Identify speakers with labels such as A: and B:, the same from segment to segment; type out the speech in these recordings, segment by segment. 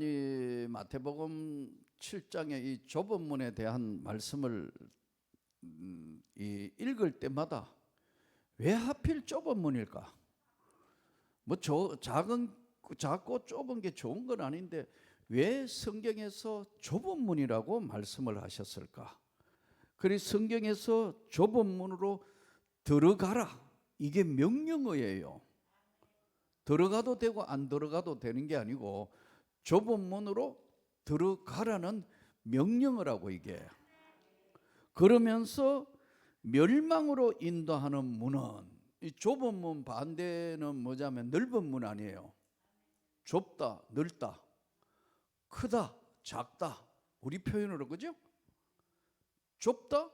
A: 이 마태복음 7장의 이 좁은 문에 대한 말씀을 읽을 때마다 왜 하필 좁은 문일까? 뭐 작고 좁은 게 좋은 건 아닌데 왜 성경에서 좁은 문이라고 말씀을 하셨을까? 그래서 성경에서 좁은 문으로 들어가라, 이게 명령어예요. 들어가도 되고 안 들어가도 되는 게 아니고 좁은 문으로 들어가라는 명령어라고 이게. 그러면서 멸망으로 인도하는 문은, 이 좁은 문 반대는 뭐냐면 넓은 문 아니에요. 좁다, 넓다, 크다, 작다, 우리 표현으로, 그죠? 좁다,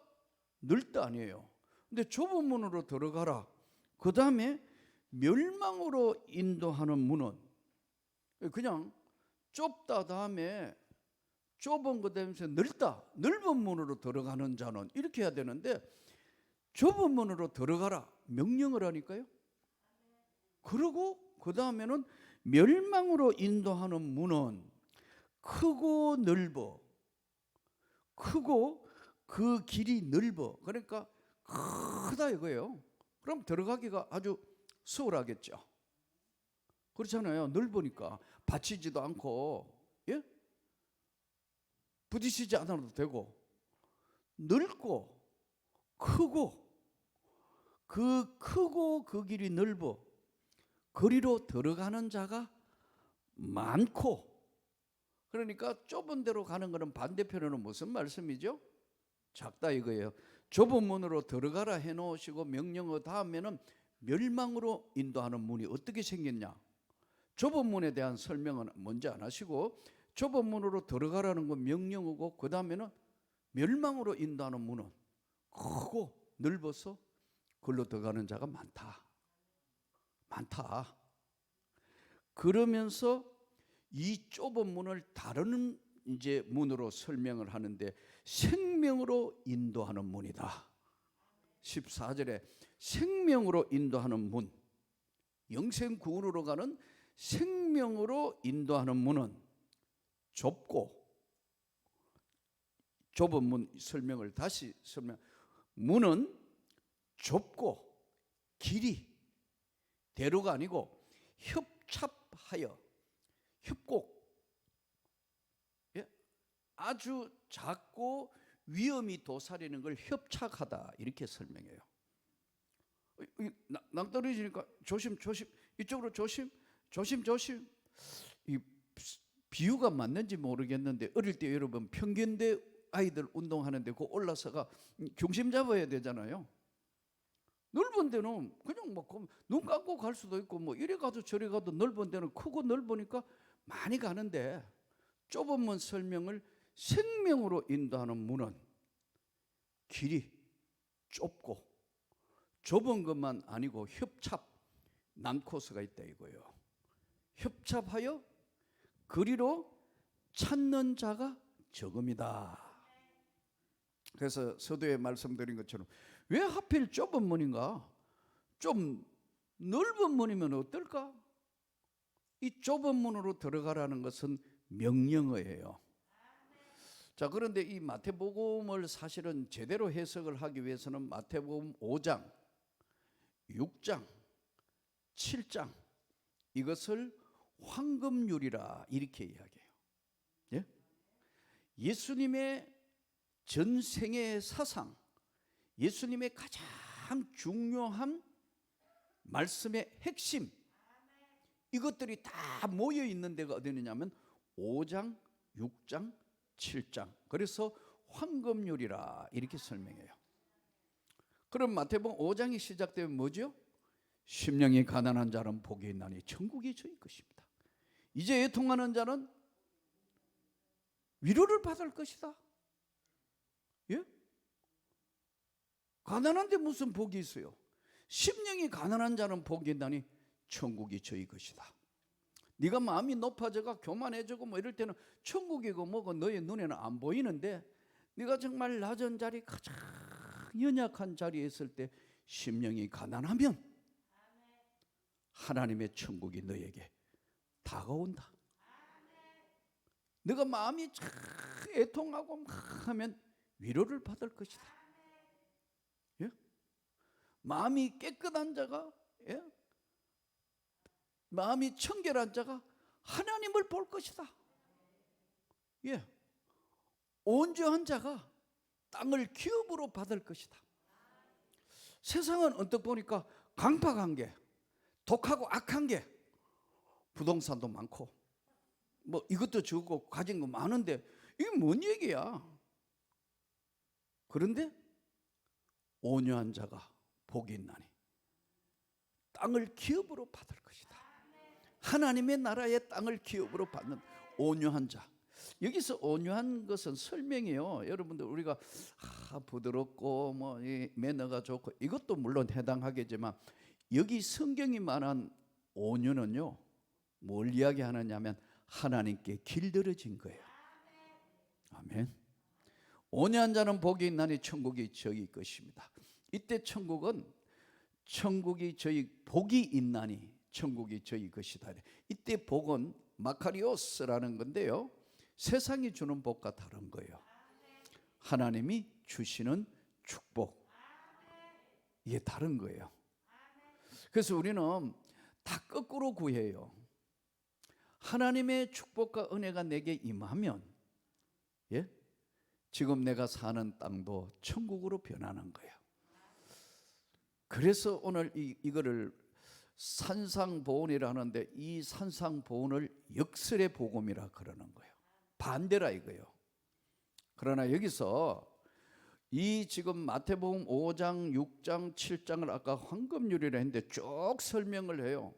A: 넓다 아니에요. 근데 좁은 문으로 들어가라. 그 다음에 멸망으로 인도하는 문은 그냥 좁다 다음에 좁은 거 되면서 넓은 문으로 들어가는 자는, 이렇게 해야 되는데 좁은 문으로 들어가라 명령을 하니까요. 그리고 그 다음에는 멸망으로 인도하는 문은 크고 넓어, 크고 그 길이 넓어, 그러니까 크다 이거예요. 그럼 들어가기가 아주 수월하겠죠. 그렇잖아요. 넓으니까 받치지도 않고, 예? 부딪히지 않아도 되고, 넓고 크고 그 길이 넓어 거리로 들어가는 자가 많고. 그러니까 좁은 데로 가는 것은 반대편으로는 무슨 말씀이죠? 작다 이거예요. 좁은 문으로 들어가라 해놓으시고 명령어 다음에는 멸망으로 인도하는 문이 어떻게 생겼냐? 좁은 문에 대한 설명은 먼저 안 하시고 좁은 문으로 들어가라는 건 명령어고, 그 다음에는 멸망으로 인도하는 문은 크고 넓어서 그걸로 들어가는 자가 많다. 그러면서 이 좁은 문을 다른 이제 문으로 설명을 하는데 생명으로 인도하는 문이다. 14절에 생명으로 인도하는 문, 영생 구원으로 가는 생명으로 인도하는 문은 좁고, 좁은 문 설명을 다시 문은 좁고 길이 대로가 아니고 협착하여, 협곡, 예? 아주 작고 위험이 도사리는 걸 협착하다 이렇게 설명해요. 낭떠러지니까 조심, 이쪽으로 조심. 이 비유가 맞는지 모르겠는데 어릴 때 여러분 평균대 아이들 운동하는데 그 올라서가 중심 잡아야 되잖아요. 넓은 데는 그냥 뭐 눈 감고 갈 수도 있고 뭐 이래 가도 저래 가도, 넓은 데는 크고 넓으니까 많이 가는데 좁은 문 설명을 생명으로 인도하는 문은 길이 좁고 좁은 것만 아니고 협착, 난코스가 있다 이거예요. 협착하여 거리로 찾는 자가 적음이다. 그래서 서두에 말씀드린 것처럼 왜 하필 좁은 문인가? 좀 넓은 문이면 어떨까? 이 좁은 문으로 들어가라는 것은 명령어예요. 자, 그런데 이 마태복음을 사실은 제대로 해석을 하기 위해서는 마태복음 5장, 6장, 7장 이것을 황금률이라 이렇게 이야기해요. 예? 예수님의 전생의 사상, 예수님의 가장 중요한 말씀의 핵심, 이것들이 다 모여 있는 데가 어디 있느냐면 5장, 6장, 7장. 그래서 황금률이라 이렇게 설명해요. 그럼 마태복음 5장이 시작되면 뭐죠? 심령이 가난한 자는 복이 있나니 천국이 저희 것입니다. 이제 애통하는 자는 위로를 받을 것이다. 예? 가난한데 무슨 복이 있어요? 심령이 가난한 자는 복이 있나니 천국이 저희 것이다. 네가 마음이 높아져가 교만해지고 뭐 이럴 때는 천국이고 뭐고 너의 눈에는 안 보이는데, 네가 정말 낮은 자리, 가장 연약한 자리에 있을 때 심령이 가난하면 하나님의 천국이 너에게 다가온다. 내가 마음이 참 애통하고 막 하면 위로를 받을 것이다. 예? 마음이 깨끗한 자가, 예? 마음이 청결한 자가 하나님을 볼 것이다. 예. 온전한 자가 땅을 기업으로 받을 것이다. 세상은 언뜻 보니까 강팍한 게, 독하고 악한 게, 부동산도 많고 뭐 이것도 저거 가진 거 많은데 이게 뭔 얘기야? 그런데 온유한 자가 복이 있나니 땅을 기업으로 받을 것이다. 하나님의 나라의 땅을 기업으로 받는 온유한 자. 여기서 온유한 것은 설명이에요. 여러분들 우리가 부드럽고 뭐 매너가 좋고 이것도 물론 해당하겠지만 여기 성경이 말한 온유는요, 뭘 이야기하느냐면 하나님께 길들여진 거예요. 아멘. 온유한 자는 복이 있나니 천국이 저희 것입니다. 이때 천국은 천국이 저희 복이 있나니 천국이 저희 것이다. 이때 복은 마카리오스라는 건데요, 세상이 주는 복과 다른 거예요. 하나님이 주시는 축복, 이게 다른 거예요. 그래서 우리는 다 거꾸로 구해요. 하나님의 축복과 은혜가 내게 임하면, 예? 지금 내가 사는 땅도 천국으로 변하는 거예요. 그래서 오늘 이거를 산상보훈이라는데, 이 산상보훈을 역설의 복음이라 그러는 거예요. 반대라 이거예요. 그러나 여기서 이 지금 마태복음 5장, 6장, 7장을 아까 황금률이라 했는데 쭉 설명을 해요.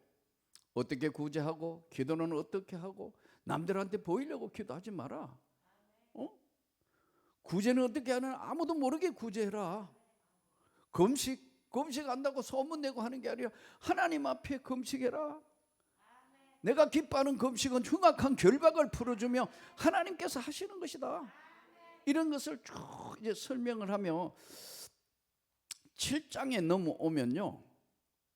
A: 어떻게 구제하고, 기도는 어떻게 하고, 남들한테 보이려고 기도하지 마라. 구제는 어떻게 하는, 아무도 모르게 구제해라. 금식 한다고 소문내고 하는 게 아니라 하나님 앞에 금식해라. 내가 기뻐하는 금식은 흉악한 결박을 풀어주며 하나님께서 하시는 것이다. 이런 것을 쭉 이제 설명을 하며 7장에 넘어오면요,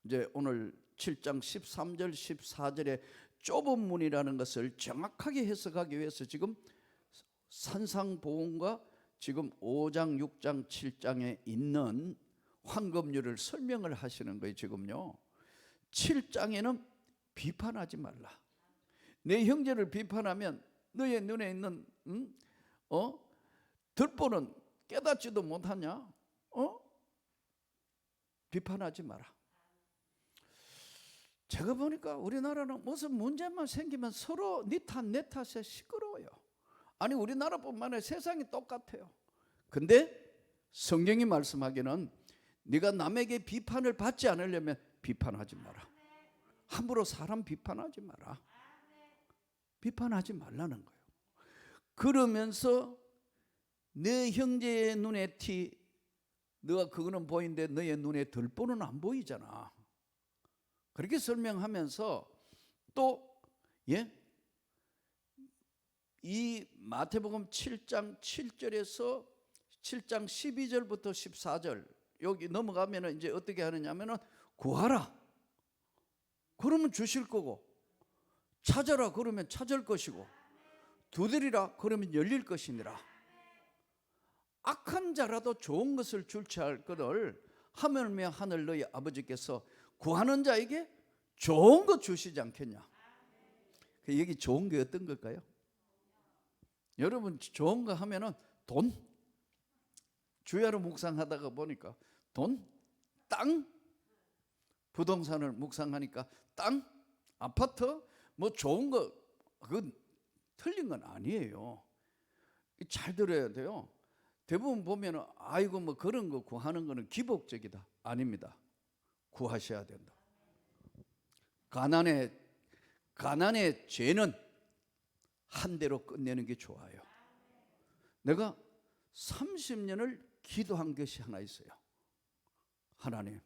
A: 이제 오늘 7장 13절 14절에 좁은 문이라는 것을 정확하게 해석하기 위해서 지금 산상보훈과 지금 5장 6장 7장에 있는 황금률을 설명을 하시는 거예요. 지금요 7장에는 비판하지 말라. 내 형제를 비판하면 너의 눈에 있는 들보는 깨닫지도 못하냐? 비판하지 마라. 제가 보니까 우리나라는 무슨 문제만 생기면 서로 네 탓 내 탓에 시끄러워요. 아니 우리나라뿐만 아니라 세상이 똑같아요. 근데 성경이 말씀하기는 네가 남에게 비판을 받지 않으려면 비판하지 마라. 함부로 사람 비판하지 마라. 비판하지 말라는 거예요. 그러면서 내 형제의 눈에 티, 너가 그거는 보이는데 너의 눈에 들보는 안 보이잖아. 그렇게 설명하면서 또 이 마태복음 7장 7절에서 7장 12절부터 14절 여기 넘어가면 이제 어떻게 하느냐면은 구하라 그러면 주실 거고, 찾아라 그러면 찾을 것이고, 두드리라 그러면 열릴 것이니라. 악한 자라도 좋은 것을 줄치할 것을 하물며 하늘 너희 아버지께서 구하는 자에게 좋은 것 주시지 않겠냐. 여기 좋은 게 어떤 걸까요? 여러분 좋은 거 하면은 돈, 주야로 묵상하다가 보니까 돈, 땅, 부동산을 묵상하니까 땅, 아파트, 뭐 좋은 거, 그건 틀린 건 아니에요. 잘 들어야 돼요. 대부분 보면은 아이고 뭐 그런 거 구하는 거는 기복적이다. 아닙니다. 구하셔야 된다. 가난의 죄는 한 대로 끝내는 게 좋아요. 내가 30년을 기도한 것이 하나 있어요. 하나님,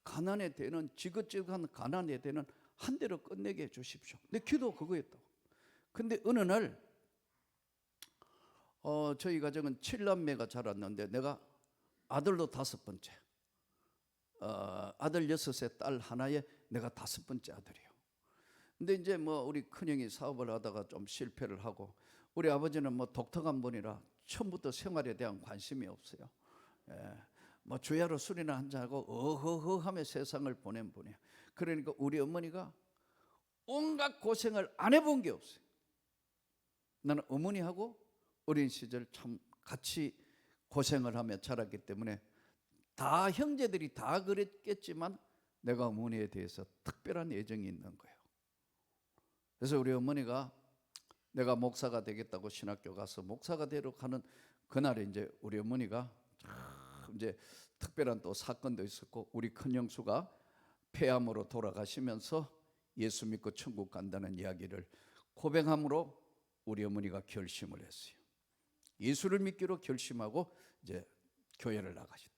A: 가난의 대는, 지긋지긋한 가난의 대는 한 대로 끝내게 해주십시오. 내 기도 그거였다고. 근데 어느 날 저희 가정은 7남매가 자랐는데 내가 아들도 5번째, 아들 6에 딸 하나에 내가 5번째 아들이에요. 근데 이제 뭐 우리 큰형이 사업을 하다가 좀 실패를 하고, 우리 아버지는 뭐 독특한 분이라 처음부터 생활에 대한 관심이 없어요. 예, 뭐 주야로 술이나 한잔하고 어허허 하며 세상을 보낸 분이에요. 그러니까 우리 어머니가 온갖 고생을 안 해본 게 없어요. 나는 어머니하고 어린 시절 참 같이 고생을 하며 자랐기 때문에 다 형제들이 다 그랬겠지만 내가 어머니에 대해서 특별한 애정이 있는 거예요. 그래서 우리 어머니가 내가 목사가 되겠다고 신학교 가서 목사가 되러 가는 그날에 이제 우리 어머니가 이제 특별한 또 사건도 있었고, 우리 큰형수가 폐암으로 돌아가시면서 예수 믿고 천국 간다는 이야기를 고백함으로 우리 어머니가 결심을 했어요. 예수를 믿기로 결심하고 이제 교회를 나가셨다.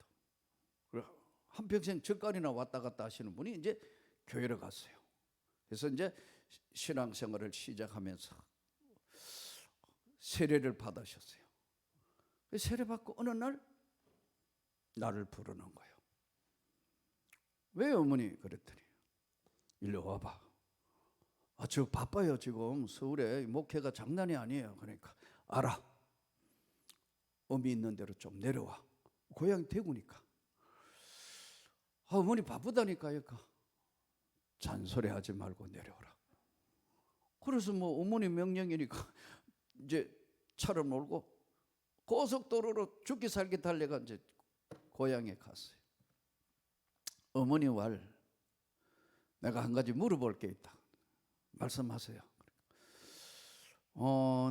A: 한평생 절간이나 왔다 갔다 하시는 분이 이제 교회를 갔어요. 그래서 이제 신앙생활을 시작하면서 세례를 받으셨어요. 세례 받고 어느 날 나를 부르는 거예요. 왜 어머니? 그랬더니 일로 와봐. 저 바빠요. 지금 서울에 목회가 장난이 아니에요. 그러니까 알아. 의미 있는 대로 좀 내려와. 고향이 대구니까. 어머니 바쁘다니까요. 잔소리하지 말고 내려오라. 그래서 뭐 어머니 명령이니까 이제 차를 몰고 고속도로로 죽기 살기 달려가 이제 고향에 갔어요. 어머니 왈 내가 한 가지 물어볼 게 있다. 말씀하세요.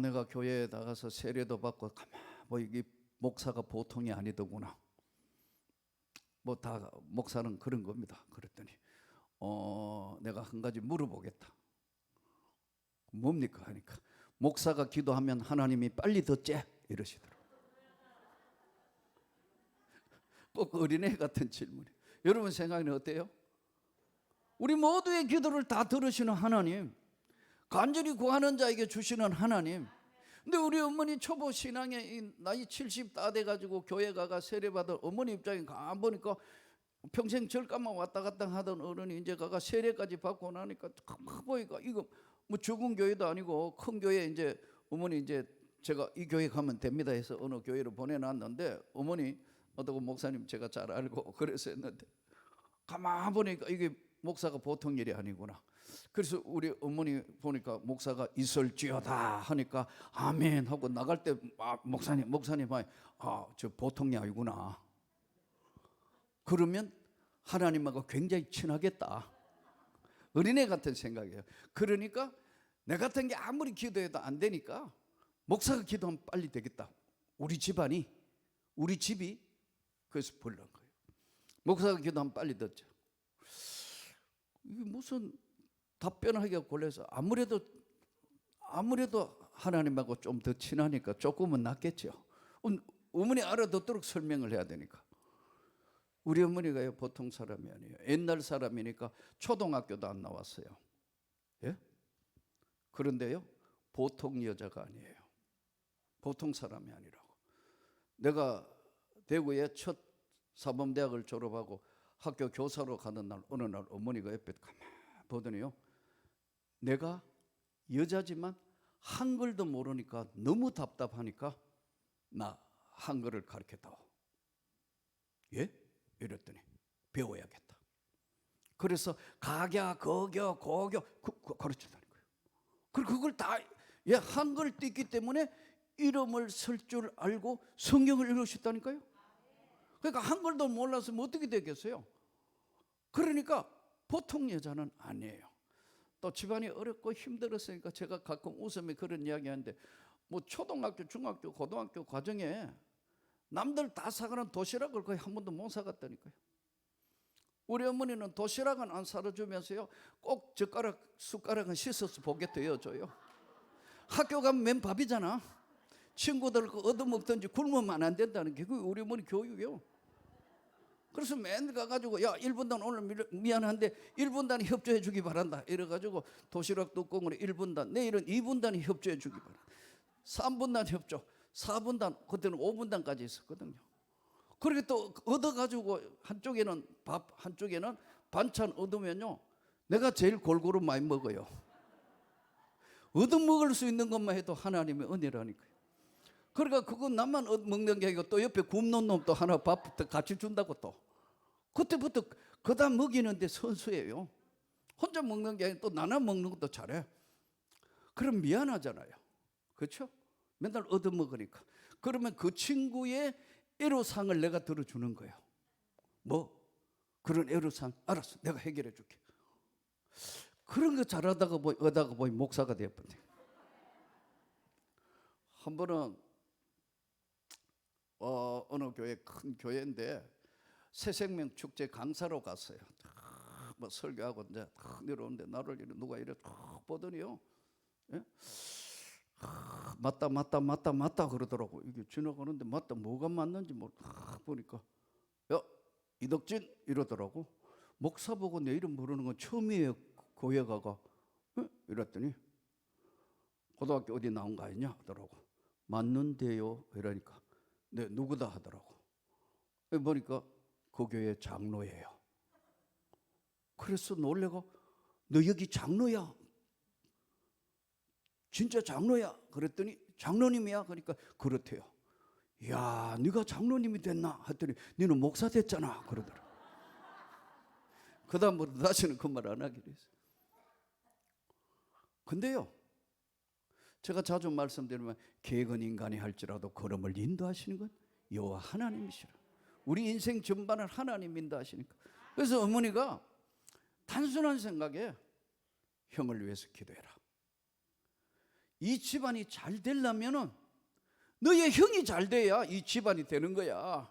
A: 내가 교회에 나가서 세례도 받고 뭐 이게 목사가 보통이 아니더구나. 뭐 다 목사는 그런 겁니다. 그랬더니 내가 한 가지 물어보겠다. 뭡니까? 하니까 목사가 기도하면 하나님이 빨리 듣지? 이러시더라고요. 꼭 어린애 같은 질문이에요. 여러분 생각은 어때요? 우리 모두의 기도를 다 들으시는 하나님, 간절히 구하는 자에게 주시는 하나님. 근데 우리 어머니 초보 신앙에 나이 70 다 돼가지고 교회 가가 세례받은 어머니 입장에 가만 보니까 평생 절간만 왔다 갔다 하던 어른이 이제 가가 세례까지 받고 나니까 딱 보니까 이거 뭐 적은 교회도 아니고 큰 교회, 이제 어머니 이제 제가 이 교회 가면 됩니다 해서 어느 교회로 보내놨는데, 어머니 어떻게 목사님 제가 잘 알고 그래서 했는데 가만 보니까 이게 목사가 보통 일이 아니구나. 그래서 우리 어머니 보니까 목사가 있을지어다 하니까 아멘 하고 나갈 때 목사님 저 보통이 아니구나. 그러면 하나님하고 굉장히 친하겠다. 어린애 같은 생각이에요. 그러니까 내 같은 게 아무리 기도해도 안 되니까 목사가 기도하면 빨리 되겠다. 우리 집이 그래서 부른 거예요. 목사가 기도하면 빨리 듣죠. 이게 무슨 답변하기가 곤란해서 아무래도 하나님하고 좀 더 친하니까 조금은 낫겠죠. 어머니 알아듣도록 설명을 해야 되니까. 우리 어머니가요 보통 사람이 아니에요. 옛날 사람이니까 초등학교도 안 나왔어요. 예? 그런데요 보통 여자가 아니에요. 보통 사람이 아니라고. 내가 대구에 첫 사범대학을 졸업하고 학교 교사로 가는 날 어느 날 어머니가 옆에 가만히 보더니요, 내가 여자지만 한글도 모르니까 너무 답답하니까 나 한글을 가르쳤다고. 예? 이랬더니 배워야겠다. 그래서 가교, 거교, 고교 가르친다는 거예요. 그리고 그걸 다 한글을 띄기 때문에 이름을 쓸 줄 알고 성경을 읽으셨다니까요. 그러니까 한글도 몰라서 뭐 어떻게 되겠어요? 그러니까 보통 여자는 아니에요. 또 집안이 어렵고 힘들었으니까 제가 가끔 웃으며 그런 이야기 하는데, 뭐 초등학교, 중학교, 고등학교 과정에 남들 다 사가는 도시락을 거의 한 번도 못 사갔다니까요. 우리 어머니는 도시락은 안 사주면서요 꼭 젓가락, 숟가락은 씻어서 보게도 해줘요. 학교 가면 맨 밥이잖아. 친구들 얻어먹든지 굶으면 안 된다는 게 그게 우리 어머니 교육이요. 그래서 맨날 가가지고 야 1분단 오늘 미안한데 1분단 협조해 주기 바란다 이래가지고 도시락 뚜껑으로 1분단, 내일은 2분단이 협조해 주기 바란다, 3분단 협조, 4분단, 그때는 5분단까지 있었거든요. 그렇게 또 얻어가지고 한쪽에는 밥, 한쪽에는 반찬 얻으면요 내가 제일 골고루 많이 먹어요. 얻어먹을 수 있는 것만 해도 하나님의 은혜라니까요. 그러니까 그거 나만 먹는 게 아니고 또 옆에 굶는 놈도 하나 밥부터 같이 준다고 또. 그때부터 그다 먹이는데 선수예요. 혼자 먹는 게 아니고 또 나눠 먹는 것도 잘해. 그럼 미안하잖아요. 그렇죠? 맨날 얻어먹으니까. 그러면 그 친구의 애로상을 내가 들어주는 거예요. 뭐? 그런 애로상 알았어, 내가 해결해 줄게. 그런 거 잘하다가 어다가 보니 목사가 되었던데. 한 번은 어느 교회, 큰 교회인데 새생명 축제 강사로 갔어요. 뭐 설교하고 이제 내려오는데 나를 누가 이래 보더니요, 예? 맞다 그러더라고. 이게 지나가는데 맞다 뭐가 맞는지 보니까 야 이덕진 이러더라고. 목사 보고 내 이름 부르는 건 처음이에요. 교회 가가. 이랬더니 고등학교 어디 나온 거 아니냐 하더라고. 맞는데요 이러니까 네 누구다 하더라고. 보니까 그 교회 장로예요. 그래서 놀래고 너 여기 장로야? 진짜 장로야? 그랬더니 장로님이야? 그러니까 그렇대요. 야 네가 장로님이 됐나? 했더니 너는 목사 됐잖아 그러더라고. 그 다음부터 다시는 그 말 안 하기로 했어요. 근데요, 제가 자주 말씀드리면 계획은 인간이 할지라도 걸음을 인도하시는 건 여호와 하나님이시라. 우리 인생 전반을 하나님 인도하시니까. 그래서 어머니가 단순한 생각에 형을 위해서 기도해라. 이 집안이 잘 되려면은 너의 형이 잘 돼야 이 집안이 되는 거야.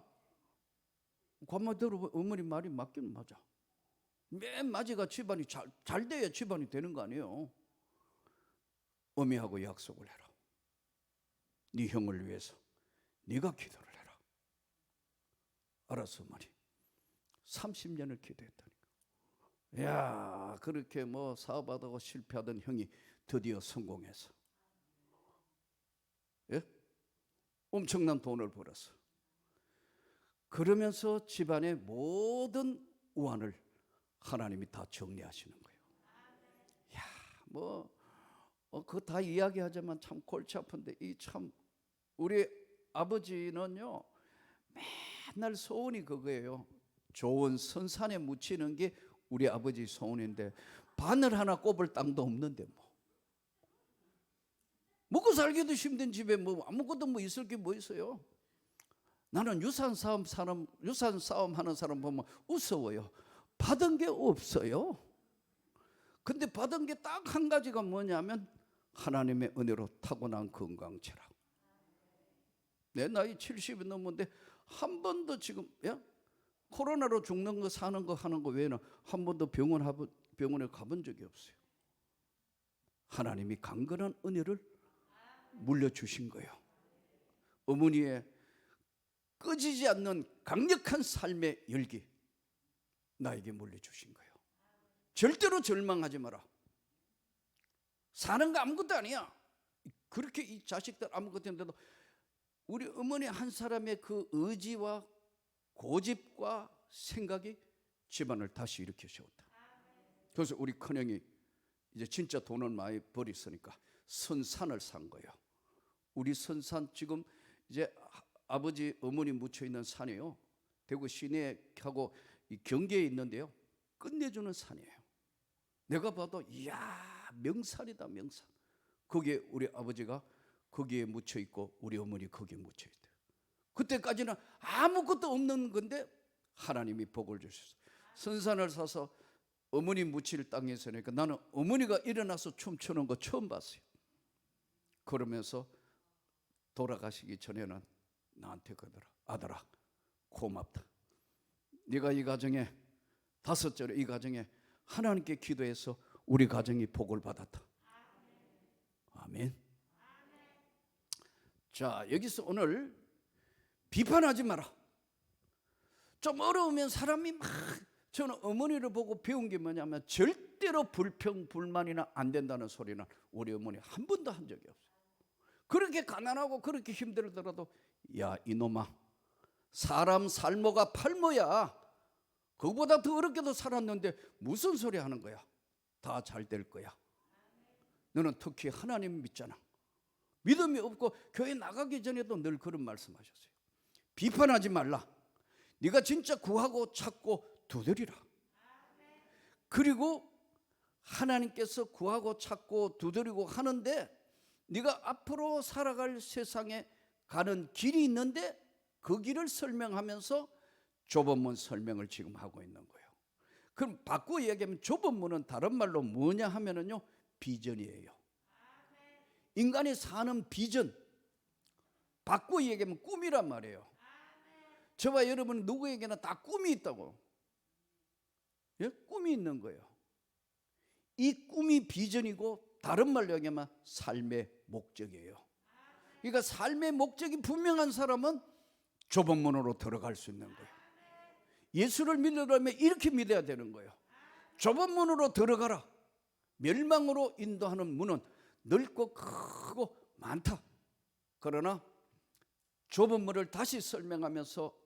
A: 관마대로 어머니 말이 맞긴 맞아. 맨 마지가 집안이 잘 돼야 집안이 되는 거 아니에요. 어미하고 약속을 해라. 네 형을 위해서 네가 기도를 해라. 알았어 어머니. 30년을 기도했다니까. 야 그렇게 뭐 사업하다가 실패하던 형이 드디어 성공해서, 예? 엄청난 돈을 벌었어. 그러면서 집안의 모든 우환을 하나님이 다 정리하시는 거예요. 야, 뭐 그거 다 이야기하자면 참 골치 아픈데 이 참 우리 아버지는요 맨날 소원이 그거예요. 좋은 선산에 묻히는 게 우리 아버지 소원인데 바늘 하나 꼽을 땅도 없는데 뭐 먹고 살기도 힘든 집에 뭐 아무것도 뭐 있을 게 뭐 있어요. 나는 유산 싸움 하는 사람 보면 우스워요. 받은 게 없어요. 근데 받은 게 딱 한 가지가 뭐냐면 하나님의 은혜로 타고난 건강체라고. 내 나이 70이 넘었는데 한 번도 지금 코로나로 죽는 거 사는 거 하는 거 외에는 한 번도 병원에 가본 적이 없어요. 하나님이 강건한 은혜를 물려주신 거예요. 어머니의 꺼지지 않는 강력한 삶의 열기 나에게 물려주신 거예요. 절대로 절망하지 마라. 사는 거 아무것도 아니야. 그렇게 이 자식들 아무것도 없는데도 우리 어머니 한 사람의 그 의지와 고집과 생각이 집안을 다시 일으켜 세웠다. 그래서 우리 큰형이 이제 진짜 돈을 많이 벌었으니까 선산을 산 거예요. 우리 선산 지금 이제 아버지 어머니 묻혀 있는 산이에요. 대구 시내하고 이 경계에 있는데요. 끝내주는 산이에요. 내가 봐도 이야 명산이다 명산. 거기에 우리 아버지가 거기에 묻혀 있고 우리 어머니 거기에 묻혀 있대요. 그때까지는 아무것도 없는 건데 하나님이 복을 주셨어요. 선산을 사서 어머니 묻힐 땅에 서니까 나는 어머니가 일어나서 춤추는 거 처음 봤어요. 그러면서 돌아가시기 전에는 나한테 그러더라. 아들아 고맙다. 네가 이 가정에 다섯째로 이 가정에 하나님께 기도해서 우리 가정이 복을 받았다. 아멘. 자 여기서 오늘 비판하지 마라. 좀 어려우면 사람이 막 저는 어머니를 보고 배운 게 뭐냐면 절대로 불평 불만이나 안 된다는 소리는 우리 어머니 한 번도 한 적이 없어요. 그렇게 가난하고 그렇게 힘들더라도 야 이놈아 사람 살모가 팔모야. 그거보다 더 어렵게도 살았는데 무슨 소리 하는 거야. 다 잘 될 거야. 너는 특히 하나님 믿잖아. 믿음이 없고 교회 나가기 전에도 늘 그런 말씀하셨어요. 비판하지 말라. 네가 진짜 구하고 찾고 두드리라. 그리고 하나님께서 구하고 찾고 두드리고 하는데 네가 앞으로 살아갈 세상에 가는 길이 있는데 그 길을 설명하면서 좁은 문 설명을 지금 하고 있는 거예요. 그럼 바꾸어 얘기하면 좁은 문은 다른 말로 뭐냐 하면은요, 비전이에요. 인간이 사는 비전, 바꾸어 얘기하면 꿈이란 말이에요. 저와 여러분 누구에게나 다 꿈이 있다고. 예? 꿈이 있는 거예요. 이 꿈이 비전이고 다른 말로 얘기하면 삶의 목적이에요. 그러니까 삶의 목적이 분명한 사람은 좁은 문으로 들어갈 수 있는 거예요. 예수를 믿으려면 이렇게 믿어야 되는 거예요. 좁은 문으로 들어가라. 멸망으로 인도하는 문은 넓고 크고 많다. 그러나 좁은 문을 다시 설명하면서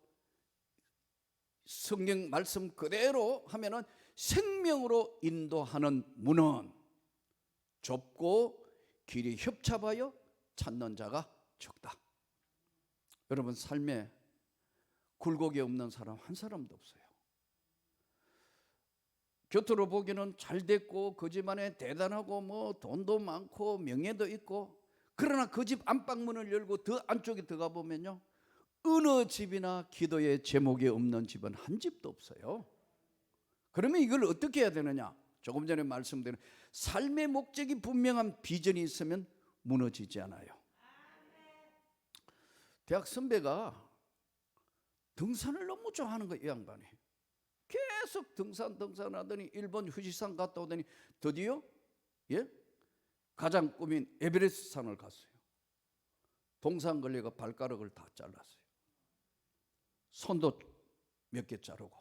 A: 성경 말씀 그대로 하면은 생명으로 인도하는 문은 좁고 길이 협착하여 찾는 자가 적다. 여러분 삶에 굴곡이 없는 사람 한 사람도 없어요. 곁으로 보기는 잘 됐고 그 집안에 대단하고 뭐 돈도 많고 명예도 있고, 그러나 그 집 안방문을 열고 더 안쪽에 들어가 보면요, 어느 집이나 기도의 제목이 없는 집은 한 집도 없어요. 그러면 이걸 어떻게 해야 되느냐? 조금 전에 말씀드린 삶의 목적이 분명한 비전이 있으면 무너지지 않아요. 대학 선배가 등산을 너무 좋아하는 거예요. 이 양반이 계속 등산하더니 일본 후지산 갔다 오더니 드디어 가장 꿈인 에베레스트 산을 갔어요. 동상 걸려가 발가락을 다 잘랐어요. 손도 몇 개 자르고.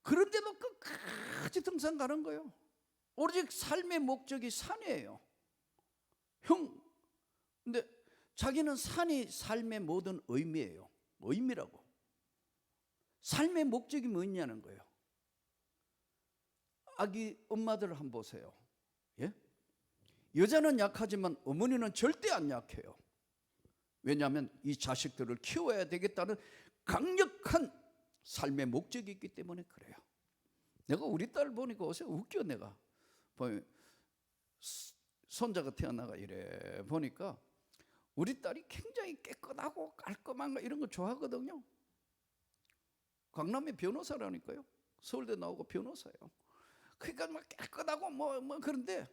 A: 그런데도 끝까지 등산 가는 거예요. 오로지 삶의 목적이 산이에요. 근데 자기는 산이 삶의 모든 의미예요. 의미라고. 삶의 목적이 뭐냐는 거예요. 아기 엄마들 한번 보세요. 예? 여자는 약하지만 어머니는 절대 안 약해요. 왜냐하면 이 자식들을 키워야 되겠다는 강력한 삶의 목적이 있기 때문에 그래요. 내가 우리 딸 보니까 어제 웃겨. 내가 손자가 태어나가 이래 보니까 우리 딸이 굉장히 깨끗하고 깔끔한 거 이런 거 좋아하거든요. 강남의 변호사라니까요. 서울대 나오고 변호사예요. 그러니까 막 깨끗하고 뭐 그런데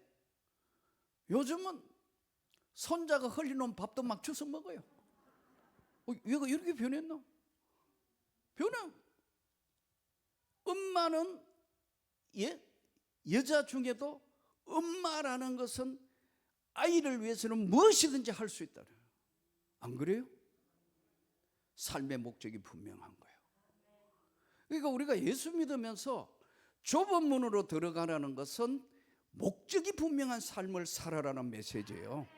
A: 요즘은 손자가 흘려놓은 밥도 막 주워 먹어요. 얘가 이렇게 변했나? 변해. 엄마는 여자 중에도 엄마라는 것은 아이를 위해서는 무엇이든지 할 수 있다. 안 그래요? 삶의 목적이 분명한 거예요. 그러니까 우리가 예수 믿으면서 좁은 문으로 들어가라는 것은 목적이 분명한 삶을 살아라는 메시지예요.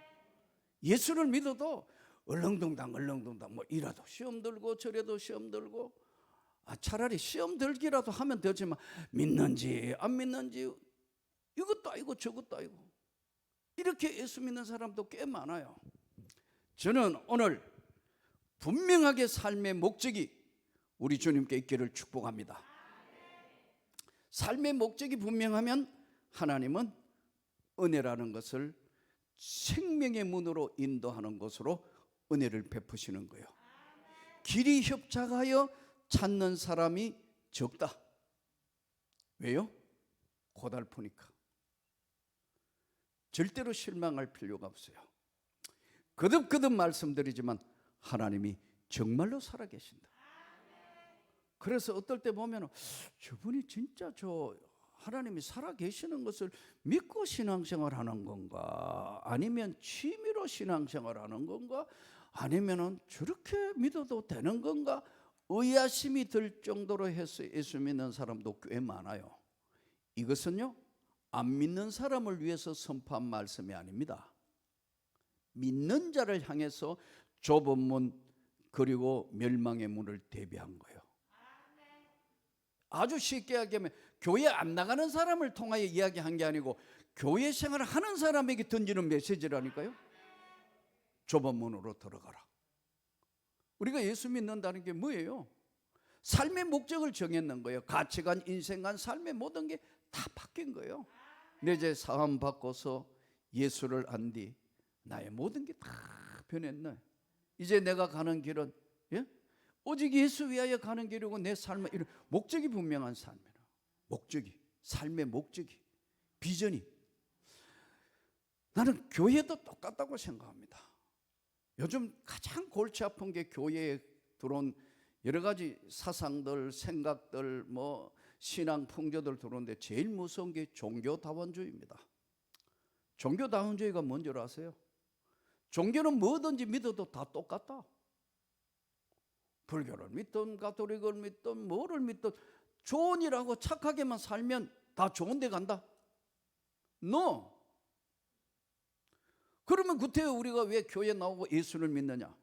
A: 예수를 믿어도 얼렁뚱땅 뭐 이라도 시험 들고 저래도 시험 들고, 차라리 시험 들기라도 하면 되지만 믿는지 안 믿는지 이것도 아니고 저것도 아니고 이렇게 예수 믿는 사람도 꽤 많아요. 저는 오늘 분명하게 삶의 목적이 우리 주님께 있기를 축복합니다. 삶의 목적이 분명하면 하나님은 은혜라는 것을 생명의 문으로 인도하는 것으로 은혜를 베푸시는 거예요. 길이 협착하여 찾는 사람이 적다. 왜요? 고달프니까. 절대로 실망할 필요가 없어요. 거듭 말씀드리지만 하나님이 정말로 살아계신다. 그래서 어떨 때 보면 저분이 진짜 저 하나님이 살아계시는 것을 믿고 신앙생활 하는 건가, 아니면 취미로 신앙생활 하는 건가, 아니면 저렇게 믿어도 되는 건가 의아심이 들 정도로 해서 예수 믿는 사람도 꽤 많아요. 이것은요, 안 믿는 사람을 위해서 선포한 말씀이 아닙니다. 믿는 자를 향해서 좁은 문 그리고 멸망의 문을 대비한 거예요. 아주 쉽게 얘기하면 교회 안 나가는 사람을 통하여 이야기한 게 아니고 교회 생활을 하는 사람에게 던지는 메시지라니까요. 좁은 문으로 들어가라. 우리가 예수 믿는다는 게 뭐예요? 삶의 목적을 정했는 거예요. 가치관, 인생관, 삶의 모든 게 다 바뀐 거예요. 내 이제 사함 바꿔서 예수를 안 뒤 나의 모든 게 다 변했네. 이제 내가 가는 길은 오직 예수 위하여 가는 길이고 내 삶은 이런 목적이 분명한 삶이라. 목적이, 삶의 목적이, 비전이. 나는 교회도 똑같다고 생각합니다. 요즘 가장 골치 아픈 게 교회에 들어온 여러 가지 사상들, 생각들, 신앙 풍조들 들어오는데 제일 무서운 게 종교다원주의입니다. 종교다원주의가 뭔지 아세요? 종교는 뭐든지 믿어도 다 똑같다. 불교를 믿든 가톨릭을 믿든 뭐를 믿든 좋은 일하고 착하게만 살면 다 좋은 데 간다? No. 그러면 그때 우리가 왜 교회 나오고 예수를 믿느냐?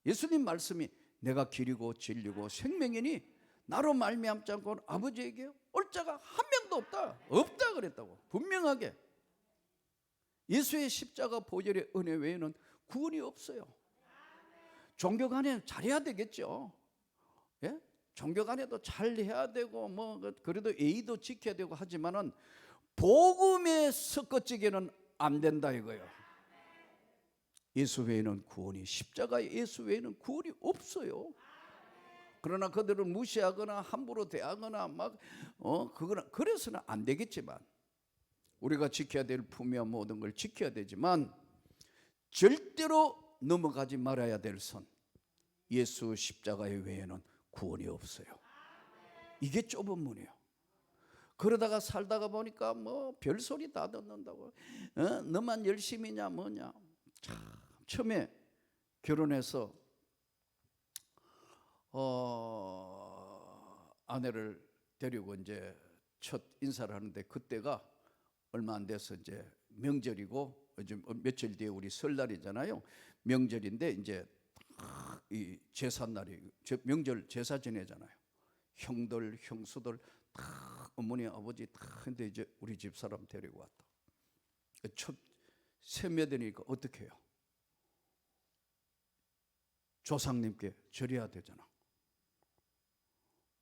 A: 예수님 말씀이 내가 길이고 진리고 생명이니 나로 말미암지 않고 아버지에게 올 자가 한 명도 없다 그랬다고. 분명하게 예수의 십자가 보혈의 은혜 외에는 구원이 없어요. 종교 간에 잘해야 되겠죠. 예? 종교 간에도 잘해야 되고 그래도 예의도 지켜야 되고 하지만은 복음에 섞어지게는 안 된다 이거예요. 예수 외에는 구원이, 십자가의 예수 외에는 구원이 없어요. 그러나 그들을 무시하거나 함부로 대하거나 그래서는 안 되겠지만 우리가 지켜야 될 품위와 모든 걸 지켜야 되지만 절대로 넘어가지 말아야 될 선, 예수 십자가의 외에는 구원이 없어요. 이게 좁은 문이에요. 그러다가 살다가 보니까 별소리 다 듣는다고. 너만 열심히냐 뭐냐. 참 처음에 결혼해서 아내를 데리고 이제 첫 인사를 하는데 그때가 얼마 안 돼서 이제 명절이고 이제 며칠 뒤에 우리 설날이잖아요. 명절인데 이제 이 제삿날이 명절 제사 지내잖아요. 형들 형수들 다 어머니 아버지 다 근데 이제 우리 집 사람 데리고 왔다. 첫 세며되니까 어떻게 해요? 조상님께 절해야 되잖아.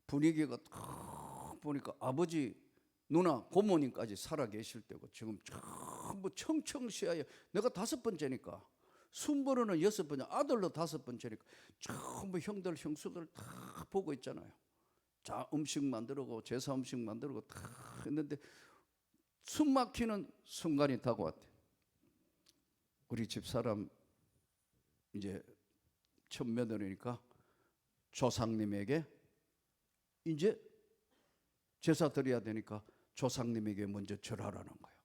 A: 분위기가 딱 보니까 아버지, 누나, 고모님까지 살아 계실 때고 지금 전부 청청시야에 내가 5번째니까 순번호는 6번째, 아들로 5번째니까 전부 형들 형수들 다 보고 있잖아요. 자 음식 만들고 제사 음식 만들고 다 했는데 숨 막히는 순간이 다가왔대. 우리 집사람 이제 첫 며느리니까 조상님에게 이제 제사 드려야 되니까 조상님에게 먼저 절하라는 거예요.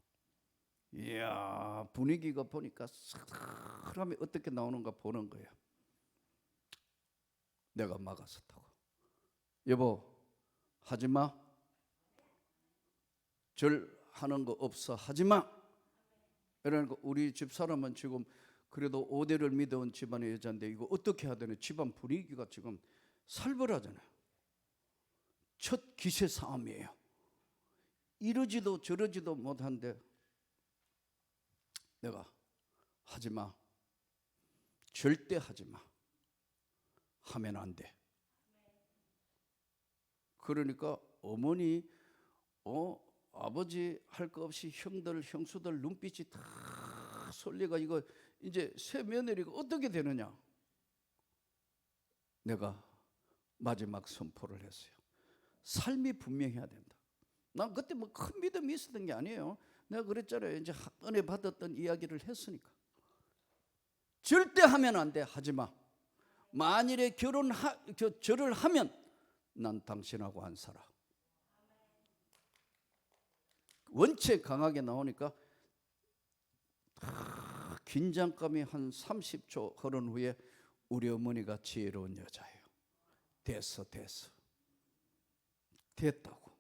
A: 이야, 분위기가 보니까 사람이 어떻게 나오는가 보는 거예요. 내가 막았었다고. 여보, 하지마. 절하는 거 없어. 하지마. 그러니까 우리 집사람은 지금 그래도 5대를 믿어온 집안의 여자인데 이거 어떻게 해야 되나. 집안 분위기가 지금 살벌하잖아요. 첫 기세 싸움이에요. 이러지도 저러지도 못한데 내가 하지마, 절대 하지마, 하면 안 돼. 그러니까 어머니 아버지 할 거 없이 형들 형수들 눈빛이 다 솔리가 이거 이제 새 며느리가 어떻게 되느냐. 내가 마지막 선포를 했어요. 삶이 분명해야 된다. 난 그때 큰 믿음이 있었던 게 아니에요. 내가 그랬잖아요. 이제 은혜 받았던 이야기를 했으니까. 절대 하면 안 돼. 하지마. 만일에 절을 하면 난 당신하고 안 살아. 원체 강하게 나오니까 긴장감이 한 30초 흐른 후에 우리 어머니가 지혜로운 여자예요. 됐어. 됐다고.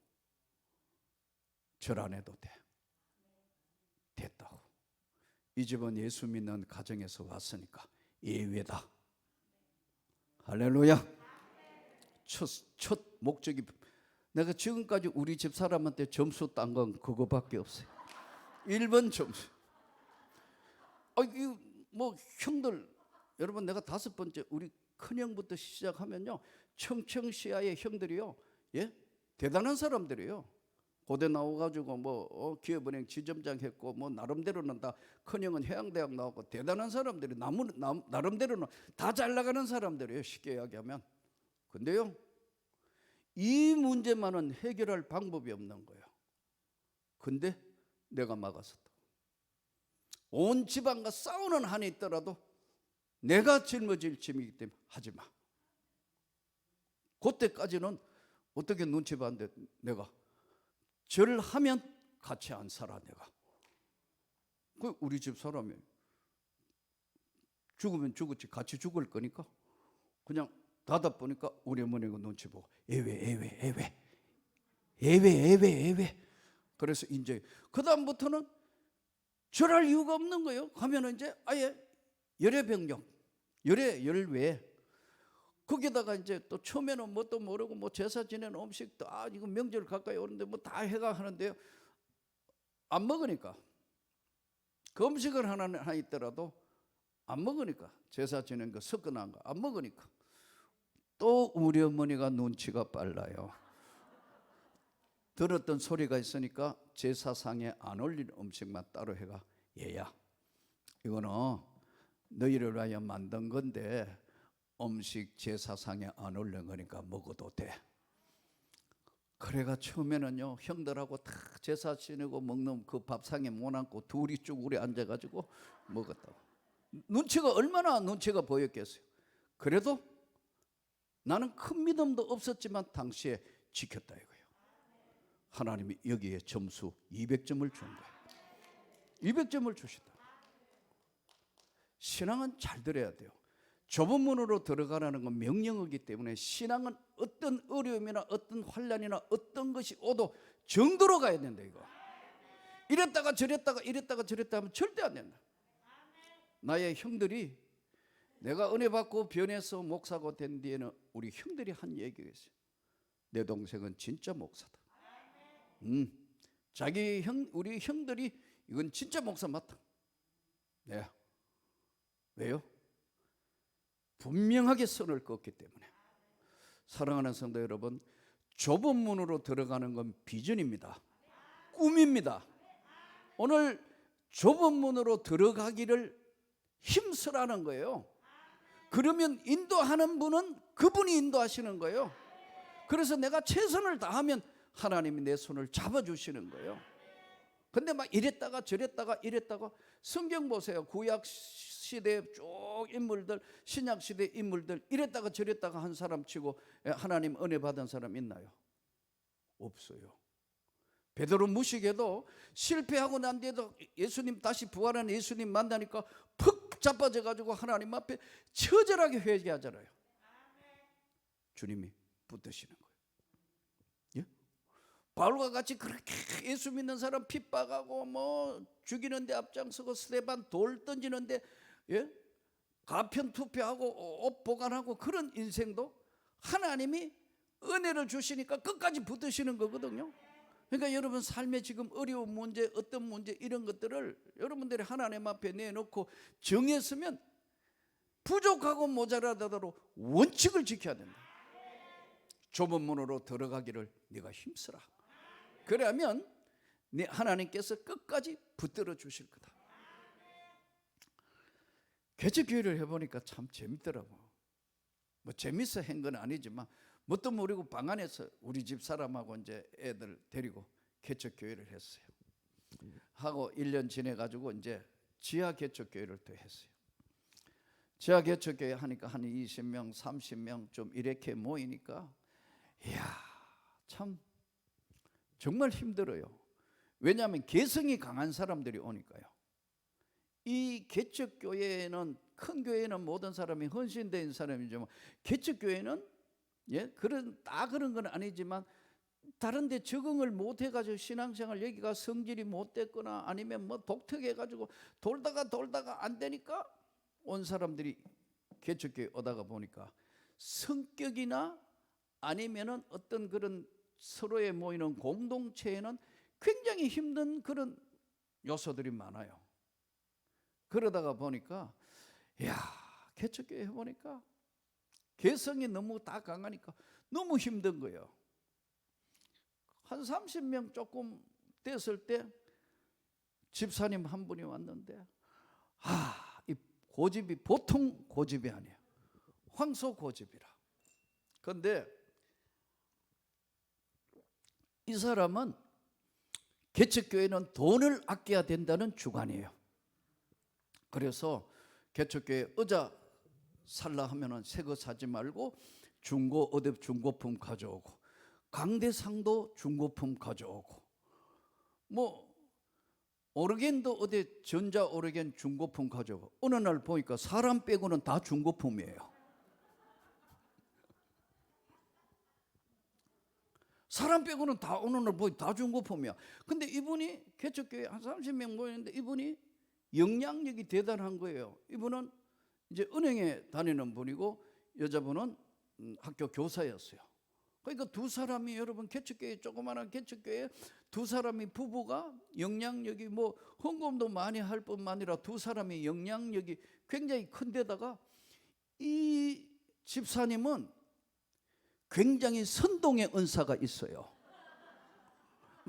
A: 절 안 해도 돼. 됐다고. 이 집은 예수 믿는 가정에서 왔으니까 예외다. 할렐루야. 첫 목적이, 내가 지금까지 우리 집 사람한테 점수 딴 건 그거밖에 없어요. 1번 점수. 이뭐 형들 여러분, 내가 5번째 우리 큰형부터 시작하면요, 청청시야의 형들이요, 예, 대단한 사람들이에요. 고대 나와가지고 뭐 기업은행 지점장 했고 뭐 나름대로는 다, 큰형은 해양대학 나왔고 대단한 사람들이 나름대로는 다 잘 나가는 사람들이에요, 쉽게 이야기하면. 근데요, 이 문제만은 해결할 방법이 없는 거예요. 근데 내가 막았었다. 온 집안과 싸우는 한이 있더라도 내가 짊어질 짐이기 때문에 하지 마. 그때까지는 어떻게 눈치 봤는데, 내가 절을 하면 같이 안 살아. 내가 우리 집 사람이 죽으면 죽었지 같이 죽을 거니까 그냥 닫아 보니까 우리 어머니가 눈치 보고 애외. 그래서 이제 그 다음부터는 절할 이유가 없는 거예요. 가면은 이제 아예 열애병력, 열외. 거기다가 이제 또 처음에는 뭣도 모르고 뭐 제사 지내는 음식도 이거 명절 가까이 오는데 뭐 다 해가 하는데요, 안 먹으니까, 그 음식을 하나 있더라도 안 먹으니까, 제사 지낸 거 섞어놓은 거 안 먹으니까 또 우리 어머니가 눈치가 빨라요. 들었던 소리가 있으니까 제사상에 안 올릴 음식만 따로 해가, 얘야 이거는 너희를 위하여 만든 건데 음식 제사상에 안 올린 거니까 먹어도 돼. 그래가 처음에는요, 형들하고 다 제사 지내고 먹는 그 밥상에 못 앉고 둘이 쭈그려 앉아가지고 먹었다고. 얼마나 눈치가 보였겠어요. 그래도 나는 큰 믿음도 없었지만 당시에 지켰다 이거예요. 하나님이 여기에 점수 200점을 준 거예요. 200점을 주시다. 신앙은 잘 들어야 돼요. 좁은 문으로 들어가라는 건 명령이기 때문에, 신앙은 어떤 어려움이나 어떤 환난이나 어떤 것이 오도 정도로 가야 된다 이거. 이랬다가 저랬다가 하면 절대 안 된다. 나의 형들이, 내가 은혜 받고 변해서 목사가 된 뒤에는 우리 형들이 한 얘기가 있어요. 내 동생은 진짜 목사다. 우리 형들이 이건 진짜 목사 맞다. 네. 왜요? 분명하게 선을 그었기 때문에. 사랑하는 성도 여러분, 좁은 문으로 들어가는 건 비전입니다. 꿈입니다. 오늘 좁은 문으로 들어가기를 힘쓰라는 거예요. 그러면 인도하는 분은 그분이 인도하시는 거예요. 그래서 내가 최선을 다하면 하나님이 내 손을 잡아주시는 거예요. 근데 막 이랬다가 저랬다가 성경 보세요. 구약 시대 쭉 인물들, 신약 시대 인물들 이랬다가 저랬다가 한 사람 치고 하나님 은혜 받은 사람 있나요? 없어요. 베드로 무식에도 실패하고 난 뒤에도 예수님, 다시 부활한 예수님 만나니까 푹 자빠져 가지고 하나님 앞에 처절하게 회개하잖아요. 주님이 붙드시는 거예요. 예? 바울과 같이 그렇게 예수 믿는 사람 핍박하고 뭐 죽이는데 앞장서고 스데반 돌 던지는데, 예? 가편 투표하고 옷 보관하고 그런 인생도 하나님이 은혜를 주시니까 끝까지 붙드시는 거거든요. 그러니까 여러분 삶에 지금 어려운 문제, 어떤 문제, 이런 것들을 여러분들이 하나님 앞에 내놓고 정했으면 부족하고 모자라더라도 원칙을 지켜야 된다. 좁은 문으로 들어가기를 네가 힘쓰라. 그러면 하나님께서 끝까지 붙들어 주실 거다. 개척교회를 해보니까 참 재밌더라고. 뭐 재밌어 한 건 아니지만 뭣도 모르고 방 안에서 우리 집 사람하고 이제 애들 데리고 개척교회를 했어요. 하고 1년 지내가지고 이제 지하 개척교회를 또 했어요. 지하 개척교회 하니까 한 20명, 30명 좀 이렇게 모이니까, 이야, 참 정말 힘들어요. 왜냐하면 개성이 강한 사람들이 오니까요. 이 개척교회는, 큰 교회는 모든 사람이 헌신된 사람이지만 개척교회는 그런 건 아니지만 다른 데 적응을 못 해가지고 신앙생활 여기가 성질이 못 됐거나 아니면 뭐 독특해가지고 돌다가 안 되니까 온 사람들이 개척교회 오다가 보니까 성격이나 아니면은 어떤 그런 서로에 모이는 공동체에는 굉장히 힘든 그런 요소들이 많아요. 그러다가 보니까 야, 개척교회 해보니까 개성이 너무 다 강하니까 너무 힘든 거예요. 한 30명 조금 됐을 때 집사님 한 분이 왔는데 이 고집이 보통 고집이 아니에요. 황소 고집이라. 그런데 이 사람은 개척교회는 돈을 아껴야 된다는 주관이에요. 그래서 개척교회 의자 살라 하면은 새 거 사지 말고 중고 어디 중고품 가져오고, 강대상도 중고품 가져오고, 뭐 오르겐도 어디 전자 오르겐 중고품 가져오고. 어느 날 보니까 사람 빼고는 다 중고품이에요. 사람 빼고는 다 어느 날 보니 다 중고품이야. 근데 이분이 개척교회 한 30명 모였는데 이분이 영향력이 대단한 거예요. 이분은 이제 은행에 다니는 분이고 여자분은 학교 교사였어요. 그러니까 두 사람이, 여러분, 개척교회, 조그마한 개척교회 두 사람이, 부부가 영향력이, 뭐 헌금도 많이 할 뿐만 아니라 두 사람이 영향력이 굉장히 큰데다가 이 집사님은 굉장히 선동의 은사가 있어요.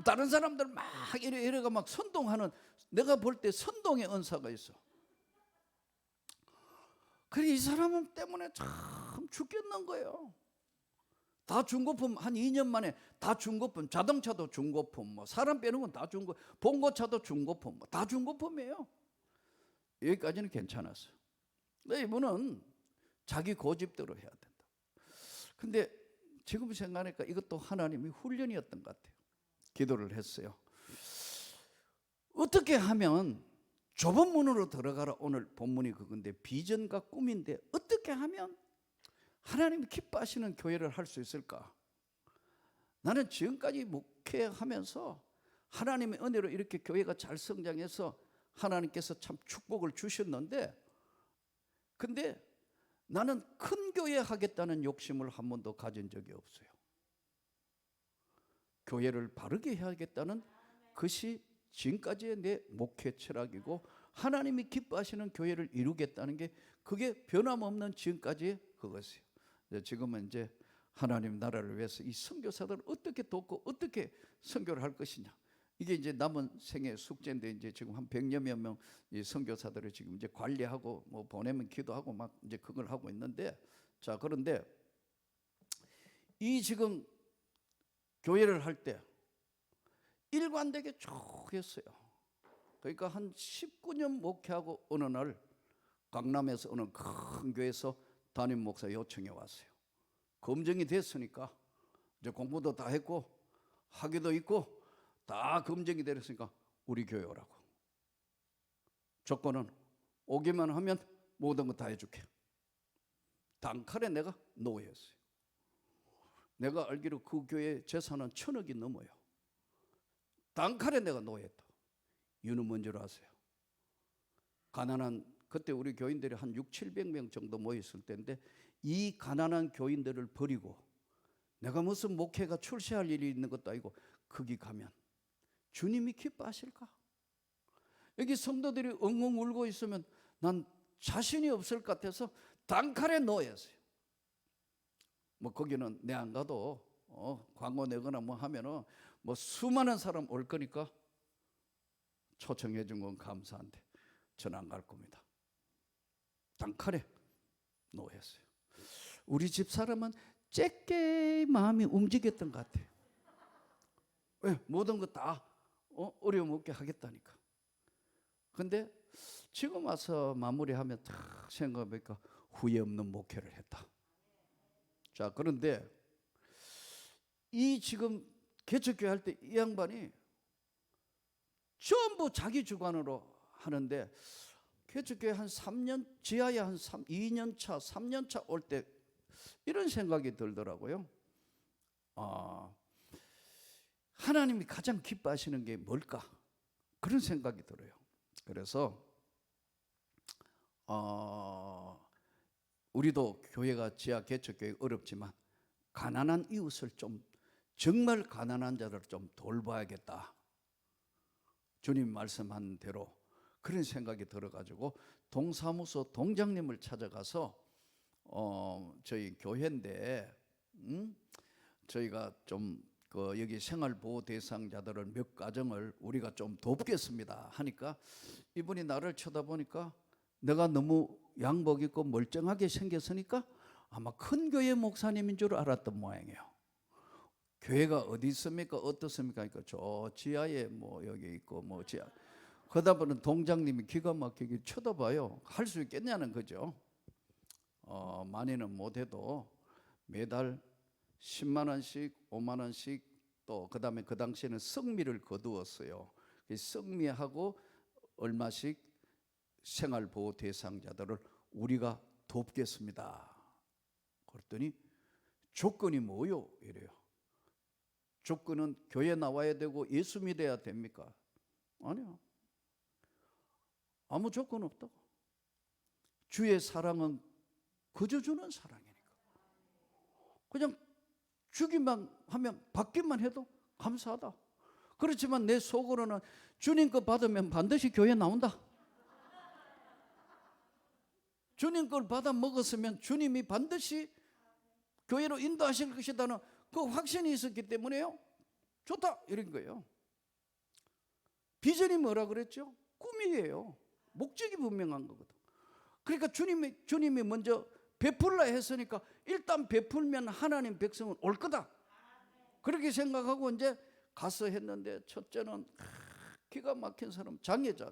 A: 다른 사람들 막 이래가 막 선동하는, 내가 볼 때 선동의 은사가 있어. 그래, 이 사람 때문에 참 죽겠는 거예요. 다 중고품, 한 2년 만에 다 중고품, 자동차도 중고품, 뭐 사람 빼는 건 다 중고, 봉고차도 중고품, 뭐 다 중고품이에요. 여기까지는 괜찮았어요. 근데 이분은 자기 고집대로 해야 된다. 근데 지금 생각하니까 이것도 하나님의 훈련이었던 것 같아요. 기도를 했어요. 어떻게 하면, 좁은 문으로 들어가라, 오늘 본문이 그건데, 비전과 꿈인데 어떻게 하면 하나님이 기뻐하시는 교회를 할 수 있을까? 나는 지금까지 목회하면서 하나님의 은혜로 이렇게 교회가 잘 성장해서 하나님께서 참 축복을 주셨는데, 근데 나는 큰 교회 하겠다는 욕심을 한 번도 가진 적이 없어요. 교회를 바르게 해야겠다는 것이 지금까지의 내 목회 철학이고, 하나님이 기뻐하시는 교회를 이루겠다는 게, 그게 변함없는 지금까지의 그것이에요. 지금은 이제 하나님 나라를 위해서 이 선교사들을 어떻게 돕고 어떻게 선교를 할 것이냐, 이게 이제 남은 생애 숙제인데, 이제 지금 한 100여 명 이 선교사들을 지금 이제 관리하고, 뭐 보내면 기도하고 막 이제 그걸 하고 있는데, 자, 그런데 이 지금 교회를 할 때 일관되게 쭉 했어요. 그러니까 한 19년 목회하고 어느 날 강남에서 어느 큰 교회에서 담임 목사 요청이 왔어요. 검증이 됐으니까, 이제 공부도 다 했고 학위도 있고 다 검증이 됐으니까 우리 교회 오라고. 조건은 오기만 하면 모든 거 다 해줄게. 단칼에 내가 노예였어요. 내가 알기로 그 교회 재산은 1,000억이 넘어요. 단칼에 내가 노예했다. 이유는 뭔지 아세요? 가난한, 그때 우리 교인들이 한 600-700명 정도 모였을 때인데, 이 가난한 교인들을 버리고 내가 무슨 목회가 출세할 일이 있는 것도 아니고 거기 가면 주님이 기뻐하실까? 여기 성도들이 엉엉 울고 있으면 난 자신이 없을 것 같아서 단칼에 노예했어요. 뭐 거기는 내 안 가도 광고 내거나 뭐 하면은 뭐 수많은 사람 올 거니까 초청해 준 건 감사한데 저는 안 갈 겁니다. 단칼에 노했어요. 우리 집 사람은 쬐게 마음이 움직였던 것 같아요. 왜? 모든 거 다 어려움 없게 하겠다니까. 근데 지금 와서 마무리하면 딱 생각해보니까 후회 없는 목회를 했다. 자, 그런데 이 지금 개척교회 할 때 이 양반이 전부 자기 주관으로 하는데, 개척교회 한 3년, 지하에 한 2년 차, 3년 차 올 때 이런 생각이 들더라고요. 하나님이 가장 기뻐하시는 게 뭘까? 그런 생각이 들어요. 그래서 우리도 교회가 지하 개척교회 어렵지만 가난한 이웃을 좀, 정말 가난한 자를 좀 돌봐야겠다. 주님 말씀한 대로 그런 생각이 들어가지고 동사무소 동장님을 찾아가서 저희 교회인데 저희가 좀 여기 생활보호 대상자들을 몇 가정을 우리가 좀 돕겠습니다 하니까 이분이 나를 쳐다보니까 내가 너무 양복 입고 멀쩡하게 생겼으니까 아마 큰 교회 목사님인 줄 알았던 모양이에요. 교회가 어디 있습니까? 어떻습니까? 그러니까 저 지하에 뭐 여기 있고 뭐 지하. 그러다 보니 동장님이 기가 막히게 쳐다봐요. 할 수 있겠냐는 거죠. 많이는 못해도 매달 10만 원씩 5만 원씩 또 그다음에 그 당시에는 성미를 거두었어요. 성미하고 얼마씩 생활보호 대상자들을 우리가 돕겠습니다. 그랬더니 조건이 뭐요? 이래요. 조건은 교회 나와야 되고 예수 믿어야 됩니까? 아니요. 아무 조건 없다고. 주의 사랑은 그저 주는 사랑이니까. 그냥 주기만 하면 받기만 해도 감사하다. 그렇지만 내 속으로는 주님 거 받으면 반드시 교회 나온다. 주님 걸 받아 먹었으면 주님이 반드시 교회로 인도하실 것이다는 그 확신이 있었기 때문에요. 좋다 이런 거예요. 비전이 뭐라 그랬죠? 꿈이에요. 목적이 분명한 거거든. 그러니까 주님이 먼저 베풀라 했으니까 일단 베풀면 하나님 백성은 올 거다. 그렇게 생각하고 이제 가서 했는데 첫째는 기가 막힌 사람 장애자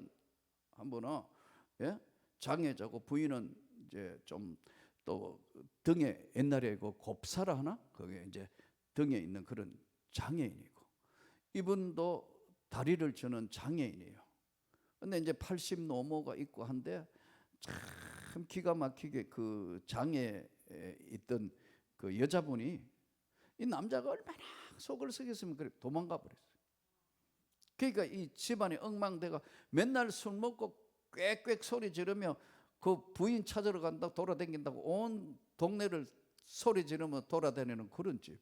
A: 한 분은 장애자고 부인은 이제 좀 또 등에 옛날에 그 곱살아 하나 그게 이제 등에 있는 그런 장애인이고 이분도 다리를 저는 장애인이에요. 근데 이제 80 노모가 있고 한데 참 기가 막히게 그 장애에 있던 그 여자분이 이 남자가 얼마나 속을 썩였으면 그래 도망가 버렸어요. 그러니까 이 집안이 엉망대가 맨날 술 먹고 꽥꽥 소리 지르며 그 부인 찾으러 간다고 돌아다닌다고 온 동네를 소리 지르며 돌아다니는 그런 집.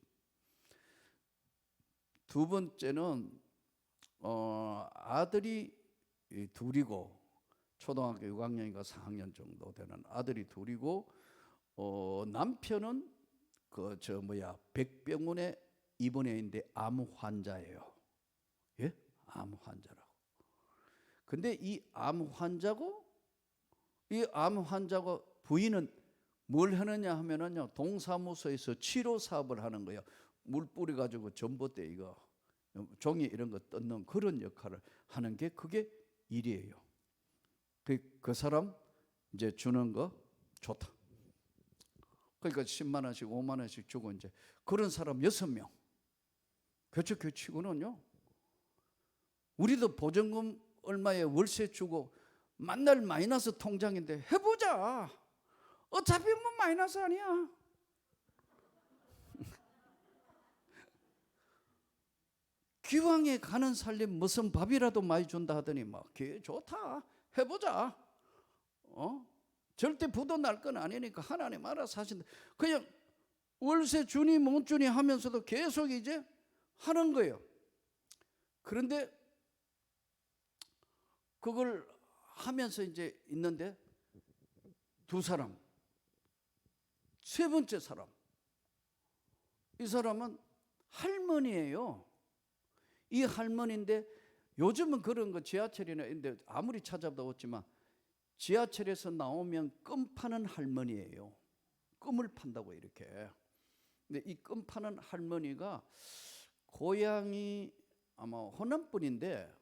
A: 두 번째는 아들이 둘이고 초등학교 6학년인가 4학년 정도 되는 아들이 둘이고 남편은 백병원에 입원해 있는데 암 환자예요. 예? 암 환자라고. 근데 이 암 환자고 부인은 뭘 하느냐 하면은요 동사무소에서 치료 사업을 하는 거예요. 물 뿌려 가지고 전봇대 이거 종이 이런 거 뜯는 그런 역할을 하는 게 그게 일이에요. 그 사람 이제 주는 거 좋다. 그러니까 10만 원씩 5만 원씩 주고 이제 그런 사람 6명 교치고는요. 우리도 보증금 얼마에 월세 주고 만날 마이너스 통장인데 해보자. 어차피 뭐 마이너스 아니야. 기왕에 가는 살림 무슨 밥이라도 많이 준다 하더니 막 좋다. 해보자. 절대 부도 날 건 아니니까 하나님 알아서 하신다. 그냥 월세 주니 못 주니 하면서도 계속 이제 하는 거예요. 그런데 그걸 하면서 이제 있는데 두 사람, 세 번째 사람, 이 사람은 할머니예요. 이 할머니인데 요즘은 그런 거 지하철이나 인데 아무리 찾아도 없지만 지하철에서 나오면 껌 파는 할머니예요. 껌을 판다고 이렇게. 근데 이 껌 파는 할머니가 고향이 아마 호남 분인데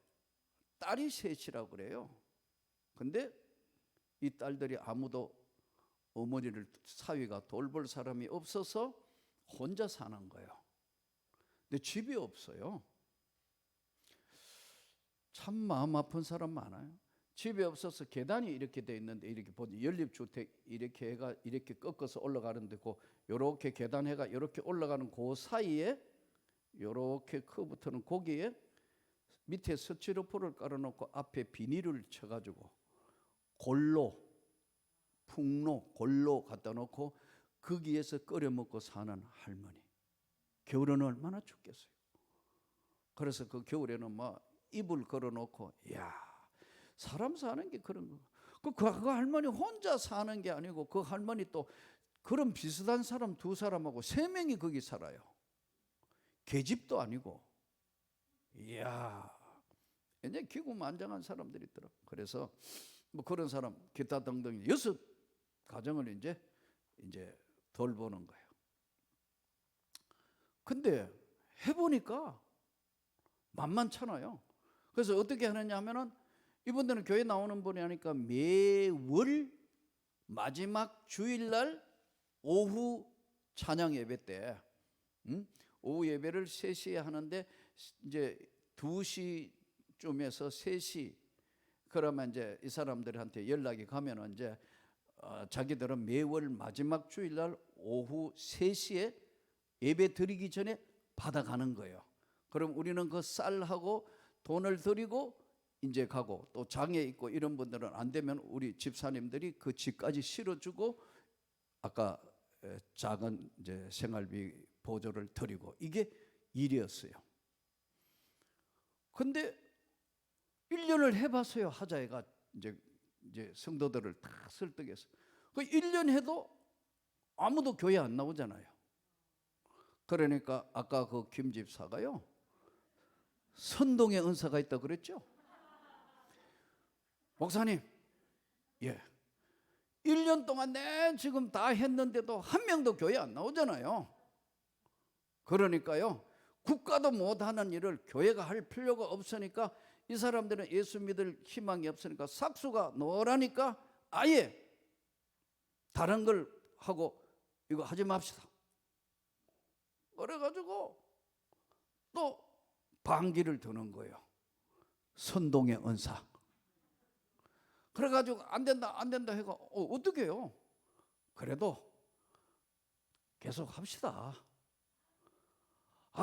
A: 딸이 셋이라고 그래요. 근데 이 딸들이 아무도 어머니를 사위가 돌볼 사람이 없어서 혼자 사는 거예요. 근데 집이 없어요. 참 마음 아픈 사람 많아요. 집이 없어서 계단이 이렇게 돼 있는데 이렇게 보니 연립주택 이렇게 해가 이렇게 꺾어서 올라가는데 요렇게 계단해가 이렇게 올라가는 그 사이에 요렇게 커브트는 거기에 밑에 스티로폼을 깔아놓고 앞에 비닐을 쳐가지고 풍로 갖다 놓고 거기에서 끓여 먹고 사는 할머니. 겨울에는 얼마나 춥겠어요. 그래서 그 겨울에는 막 이불 걸어놓고, 야, 사람 사는 게 그런 거. 그 할머니 혼자 사는 게 아니고 그 할머니 또 그런 비슷한 사람 2사람하고 3명이 거기 살아요. 계집도 아니고. 이야, 이제 기구만장한 사람들이 있더라. 그래서 뭐 그런 사람 기타 등등 6 가정을 이제 돌보는 거예요. 근데 해보니까 만만찮아요. 그래서 어떻게 하느냐 하면은 이분들은 교회 나오는 분이 하니까 매월 마지막 주일날 오후 찬양 예배 때, 오후 예배를 3시에 하는데 이제 2시쯤에서 3시, 그러면 이제 이 사람들한테 연락이 가면은 이제 자기들은 매월 마지막 주일날 오후 3시에 예배 드리기 전에 받아가는 거예요. 그럼 우리는 그 쌀하고 돈을 드리고 이제 가고, 또 장애 있고 이런 분들은 안 되면 우리 집사님들이 그 집까지 실어주고 아까 작은 이제 생활비 보조를 드리고, 이게 일이었어요. 근데 1년을 해봤어요. 하자애가 이제 성도들을 다 설득해서. 그 1년 해도 아무도 교회 안 나오잖아요. 그러니까 아까 그 김 집사가요, 선동의 은사가 있다 그랬죠. 목사님, 예, 1년 동안 내 지금 다 했는데도 한 명도 교회 안 나오잖아요. 그러니까요, 국가도 못하는 일을 교회가 할 필요가 없으니까 이 사람들은 예수 믿을 희망이 없으니까 삭수가 노라니까 아예 다른 걸 하고 이거 하지 맙시다. 그래가지고 또 반기를 드는 거예요. 선동의 은사. 그래가지고 안 된다 해가 어떻게 해요? 그래도 계속 합시다.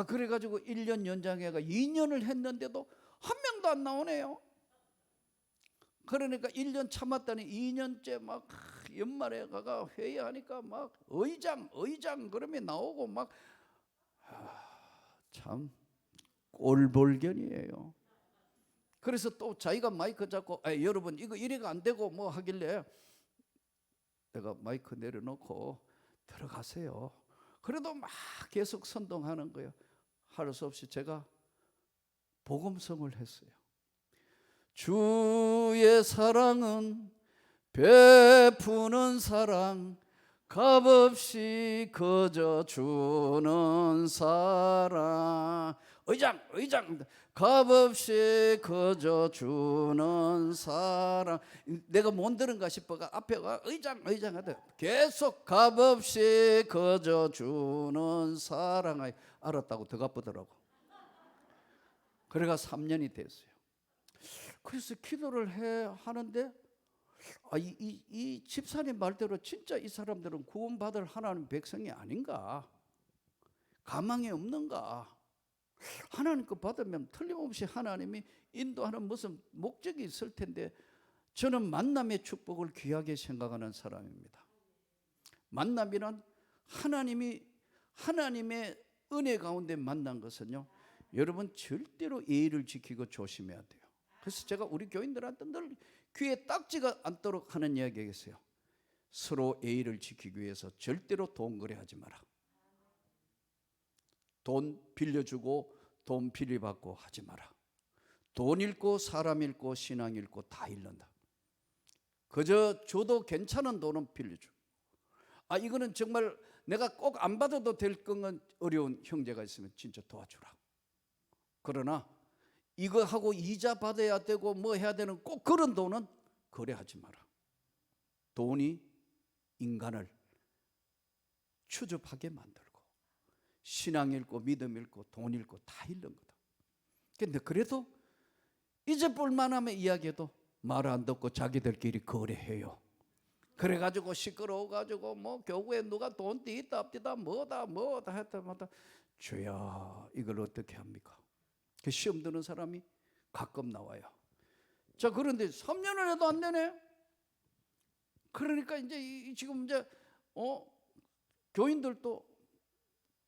A: 그래가지고 1년 연장해가 2년을 했는데도 한 명도 안 나오네요. 그러니까 1년 참았더니 2년째 막 연말에 가가 회의하니까 막 의장 그러면 나오고 막 참 꼴불견이에요. 그래서 또 자기가 마이크 잡고 여러분 이거 이래가 안 되고 뭐 하길래 내가 마이크 내려놓고 들어가세요. 그래도 막 계속 선동하는 거예요. 할 수 없이 제가 복음성을 했어요. 주의 사랑은 베푸는 사랑, 값없이 거저 주는 사랑. 의장 값없이 거저 주는 사랑. 내가 못 들은가 싶어가 앞에가 의장 하다 계속 값없이 거저 주는 사랑. 알았다고 더 갚더라고. 그래가 3년이 됐어요. 그래서 기도를 하는데 이 집사님 말대로 진짜 이 사람들은 구원받을 하나님 백성이 아닌가? 가망이 없는가? 하나님 거 받으면 틀림없이 하나님이 인도하는 무슨 목적이 있을 텐데, 저는 만남의 축복을 귀하게 생각하는 사람입니다. 만남이란 하나님의 은혜 가운데 만난 것은요, 여러분 절대로 예의를 지키고 조심해야 돼요. 그래서 제가 우리 교인들한테 늘 귀에 딱지가 않도록 하는 이야기가 있어요. 서로 예의를 지키기 위해서 절대로 돈 거래하지 마라. 돈 빌려주고 돈 빌려받고 하지 마라. 돈 잃고 사람 잃고 신앙 잃고 다 잃는다. 그저 줘도 괜찮은 돈은 빌려줘. 이거는 정말 내가 꼭 안 받아도 될 건 어려운 형제가 있으면 진짜 도와주라. 그러나 이거 하고 이자 받아야 되고 뭐 해야 되는 꼭 그런 돈은 거래하지 마라. 돈이 인간을 추접하게 만들고 신앙 잃고 믿음 잃고 돈 잃고 다 잃는 거다. 근데 그래도 이제뿐만 하면 이야기해도 말 안 듣고 자기들끼리 거래해요. 그래가지고 시끄러워가지고 뭐 교구에 누가 돈 띠다 앞뒤다 뭐다 했다 주야 이걸 어떻게 합니까? 그 시험 드는 사람이 가끔 나와요. 자, 그런데 3년을 해도 안 되네. 그러니까 이제 지금 교인들도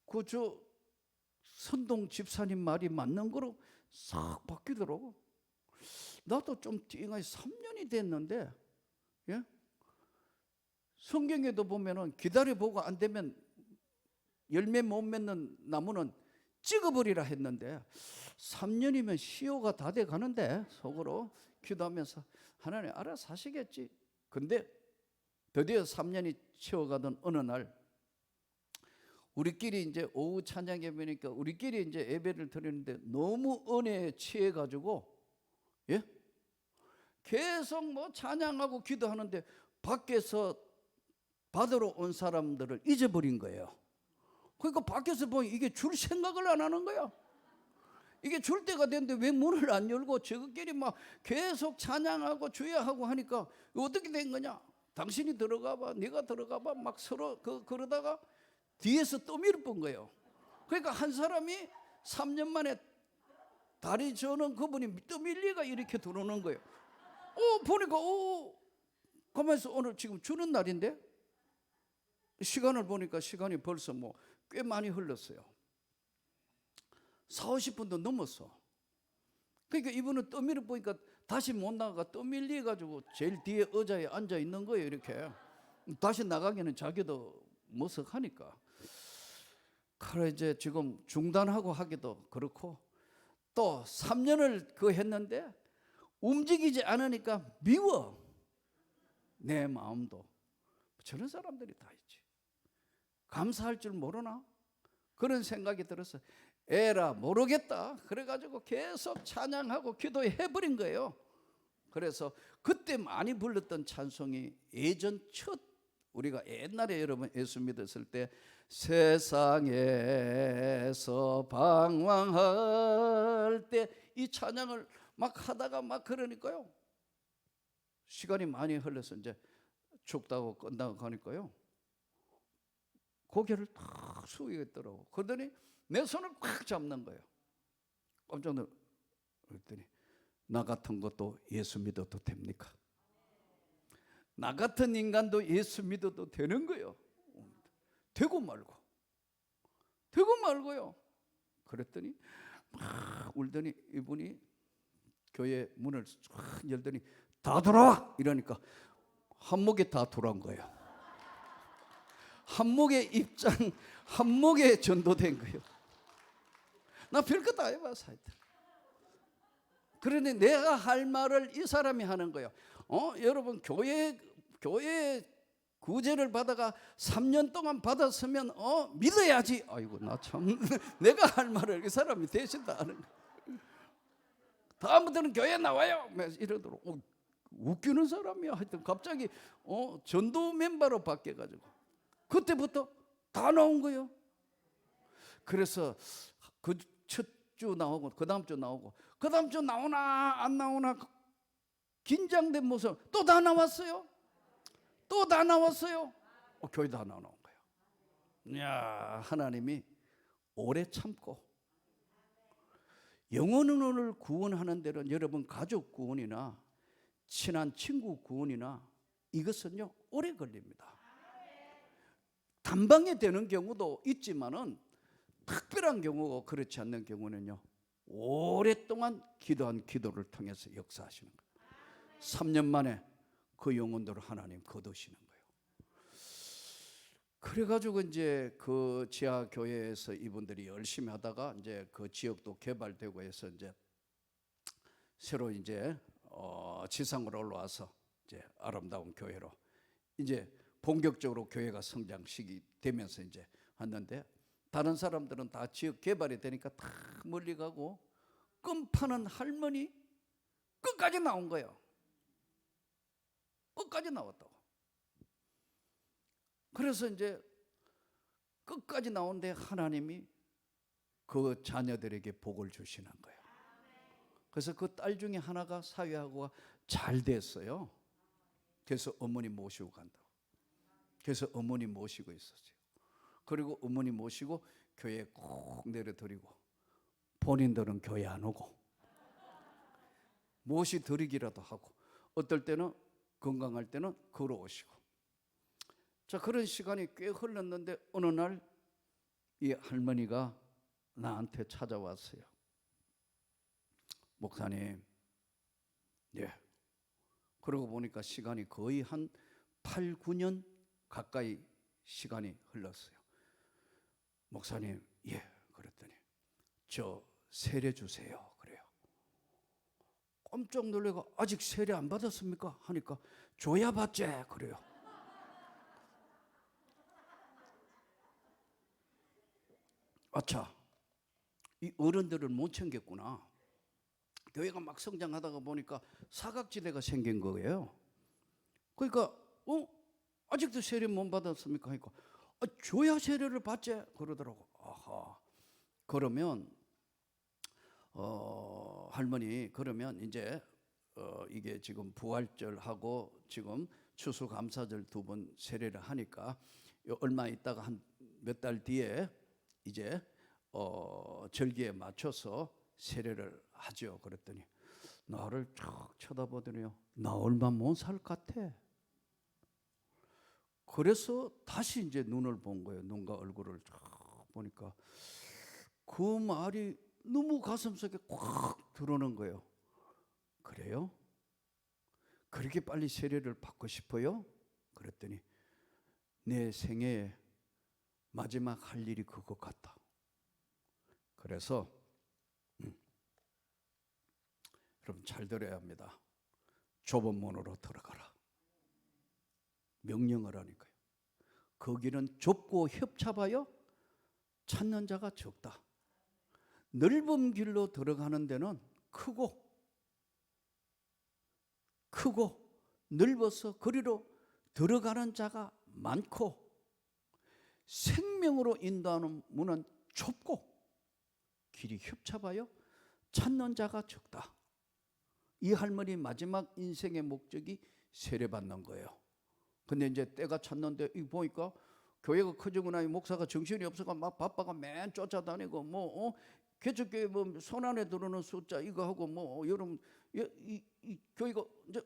A: 그 선동 집사님 말이 맞는 거로 싹 바뀌더라고. 나도 좀 띵하게 3년이 됐는데, 예? 성경에도 보면은 기다려보고 안 되면 열매 못 맺는 나무는 찍어버리라 했는데 3년이면 시효가 다 돼 가는데 속으로 기도하면서 하나님 알아서 하시겠지. 근데 드디어 3년이 채워가던 어느 날 우리끼리 이제 오후 찬양 예배니까 우리끼리 이제 예배를 드리는데 너무 은혜에 취해 가지고, 예? 계속 뭐 찬양하고 기도하는데 밖에서 받으러 온 사람들을 잊어버린 거예요. 그러니까 밖에서 보면 이게 줄 생각을 안 하는 거야. 이게 줄 때가 됐는데 왜 문을 안 열고 저것끼리 막 계속 찬양하고 주야하고 하니까 어떻게 된 거냐? 당신이 들어가 봐, 네가 들어가 봐, 막 서로 그러다가 뒤에서 떠밀어 본 거예요. 그러니까 한 사람이 3년 만에 다리 저는 그분이 떠밀리가 이렇게 들어오는 거예요. 보니까 가만있어, 오늘 지금 주는 날인데 시간을 보니까 시간이 벌써 뭐 꽤 많이 흘렀어요. 40-50분도 넘었어. 그러니까 이분은 떠밀어 보니까 다시 못 나가가 떠밀려 가지고 제일 뒤에 의자에 앉아 있는 거예요. 이렇게 다시 나가기는 자기도 머쓱하니까. 그래 이제 지금 중단하고 하기도 그렇고 또 3년을 했는데 움직이지 않으니까 미워. 내 마음도. 저런 사람들이 다 있지. 감사할 줄 모르나? 그런 생각이 들어서 에라 모르겠다. 그래가지고 계속 찬양하고 기도해버린 거예요. 그래서 그때 많이 불렀던 찬송이 예전 첫 우리가 옛날에 여러분 예수 믿었을 때 세상에서 방황할 때 이 찬양을 막 하다가 막 그러니까요. 시간이 많이 흘러서 이제 죽다고 끝나고 가니까요. 고개를 탁 숙이겠더라고. 그러더니 내 손을 꽉 잡는 거예요. 깜짝 놀랐더니 나 같은 것도 예수 믿어도 됩니까? 나 같은 인간도 예수 믿어도 되는 거예요. 되고 말고요. 그랬더니 막 울더니 이분이 교회 문을 쫙 열더니 다 돌아와 이러니까 한목에 다 돌아온 거예요. 한목에 입장, 한목에 전도된 거예요. 나 별거 다 해봤어 하여튼. 그러니 내가 할 말을 이 사람이 하는 거예요. 여러분 교회 구제를 받아가 3년 동안 받았으면 믿어야지. 아이고 나 참 내가 할 말을 이 사람이 대신 다 하는 거예요. 다음부터는 교회 나와요. 이러도록 웃기는 사람이야. 하여튼 갑자기 전도 멤버로 바뀌어가지고 그때부터 다 나온 거예요. 그래서 그 첫 주 나오고 그 다음 주 나오고 그 다음 주 나오나 안 나오나 긴장된 모습 또 다 나왔어요. 또 다 나왔어요. 교회 다 나온 거예요. 이야, 하나님이 오래 참고 영혼을 구원하는 데는 여러분 가족 구원이나 친한 친구 구원이나 이것은요 오래 걸립니다. 단방에 되는 경우도 있지만은 특별한 경우고 그렇지 않는 경우는요 오랫동안 기도한 기도를 통해서 역사하시는 거예요. 3년 만에 그 영혼들을 하나님 거두시는 거예요. 그래가지고 이제 그 지하 교회에서 이분들이 열심히 하다가 이제 그 지역도 개발되고 해서 이제 새로 이제 지상으로 올라와서 이제 아름다운 교회로 이제 본격적으로 교회가 성장식이 되면서 이제 왔는데 다른 사람들은 다 지역 개발이 되니까 다 멀리 가고 껌 파는 할머니 끝까지 나온 거예요. 끝까지 나왔다고. 그래서 이제 끝까지 나온데 하나님이 그 자녀들에게 복을 주시는 거예요. 그래서 그 딸 중에 하나가 사회하고가 잘 됐어요. 그래서 어머니 모시고 간다고. 그래서 어머니 모시고 있었어요. 그리고 어머니 모시고 교회에 꼭 내려드리고 본인들은 교회 안 오고 모시드리기라도 하고 어떨 때는 건강할 때는 걸어오시고. 자, 그런 시간이 꽤 흘렀는데 어느 날 이 할머니가 나한테 찾아왔어요. 목사님, 예. 그러고 보니까 시간이 거의 한 8, 9년 가까이 시간이 흘렀어요. 목사님, 예. 그랬더니 저 세례 주세요. 그래요. 깜짝 놀래고 아직 세례 안 받았습니까? 하니까 줘야 받지. 그래요. 아차, 이 어른들을 못 챙겼구나. 교회가 막 성장하다가 보니까 사각지대가 생긴 거예요. 그러니까 아직도 세례 못 받았습니까? 하니까 줘야 세례를 받지 그러더라고. 아하. 그러면 할머니, 그러면 이제 이게 지금 부활절하고 지금 추수감사절 두 번 세례를 하니까 얼마 있다가 한 몇 달 뒤에 이제 절기에 맞춰서 세례를 하죠. 그랬더니 나를 쫙 쳐다보더니요, 나 얼마 못 살 것 같아. 그래서 다시 이제 눈을 본 거예요. 눈과 얼굴을 쫙 보니까 그 말이 너무 가슴속에 꽉 들어오는 거예요. 그래요? 그렇게 빨리 세례를 받고 싶어요? 그랬더니 내 생애에 마지막 할 일이 그것 같다. 그래서 여러분 잘 들어야 합니다. 좁은 문으로 들어가라. 명령을 하니까요. 거기는 좁고 협잡하여 찾는 자가 적다. 넓은 길로 들어가는 데는 크고 넓어서 거리로 들어가는 자가 많고, 생명으로 인도하는 문은 좁고 길이 협잡하여 찾는 자가 적다. 이 할머니 마지막 인생의 목적이 세례받는 거예요. 근데 이제 때가 찼는데 이 보니까 교회가 커지거나 목사가 정신이 없어가 막 바빠가 맨 쫓아다니고 개척교회 손 안에 들어오는 숫자 이거 하고 여러분 이 교회가 이제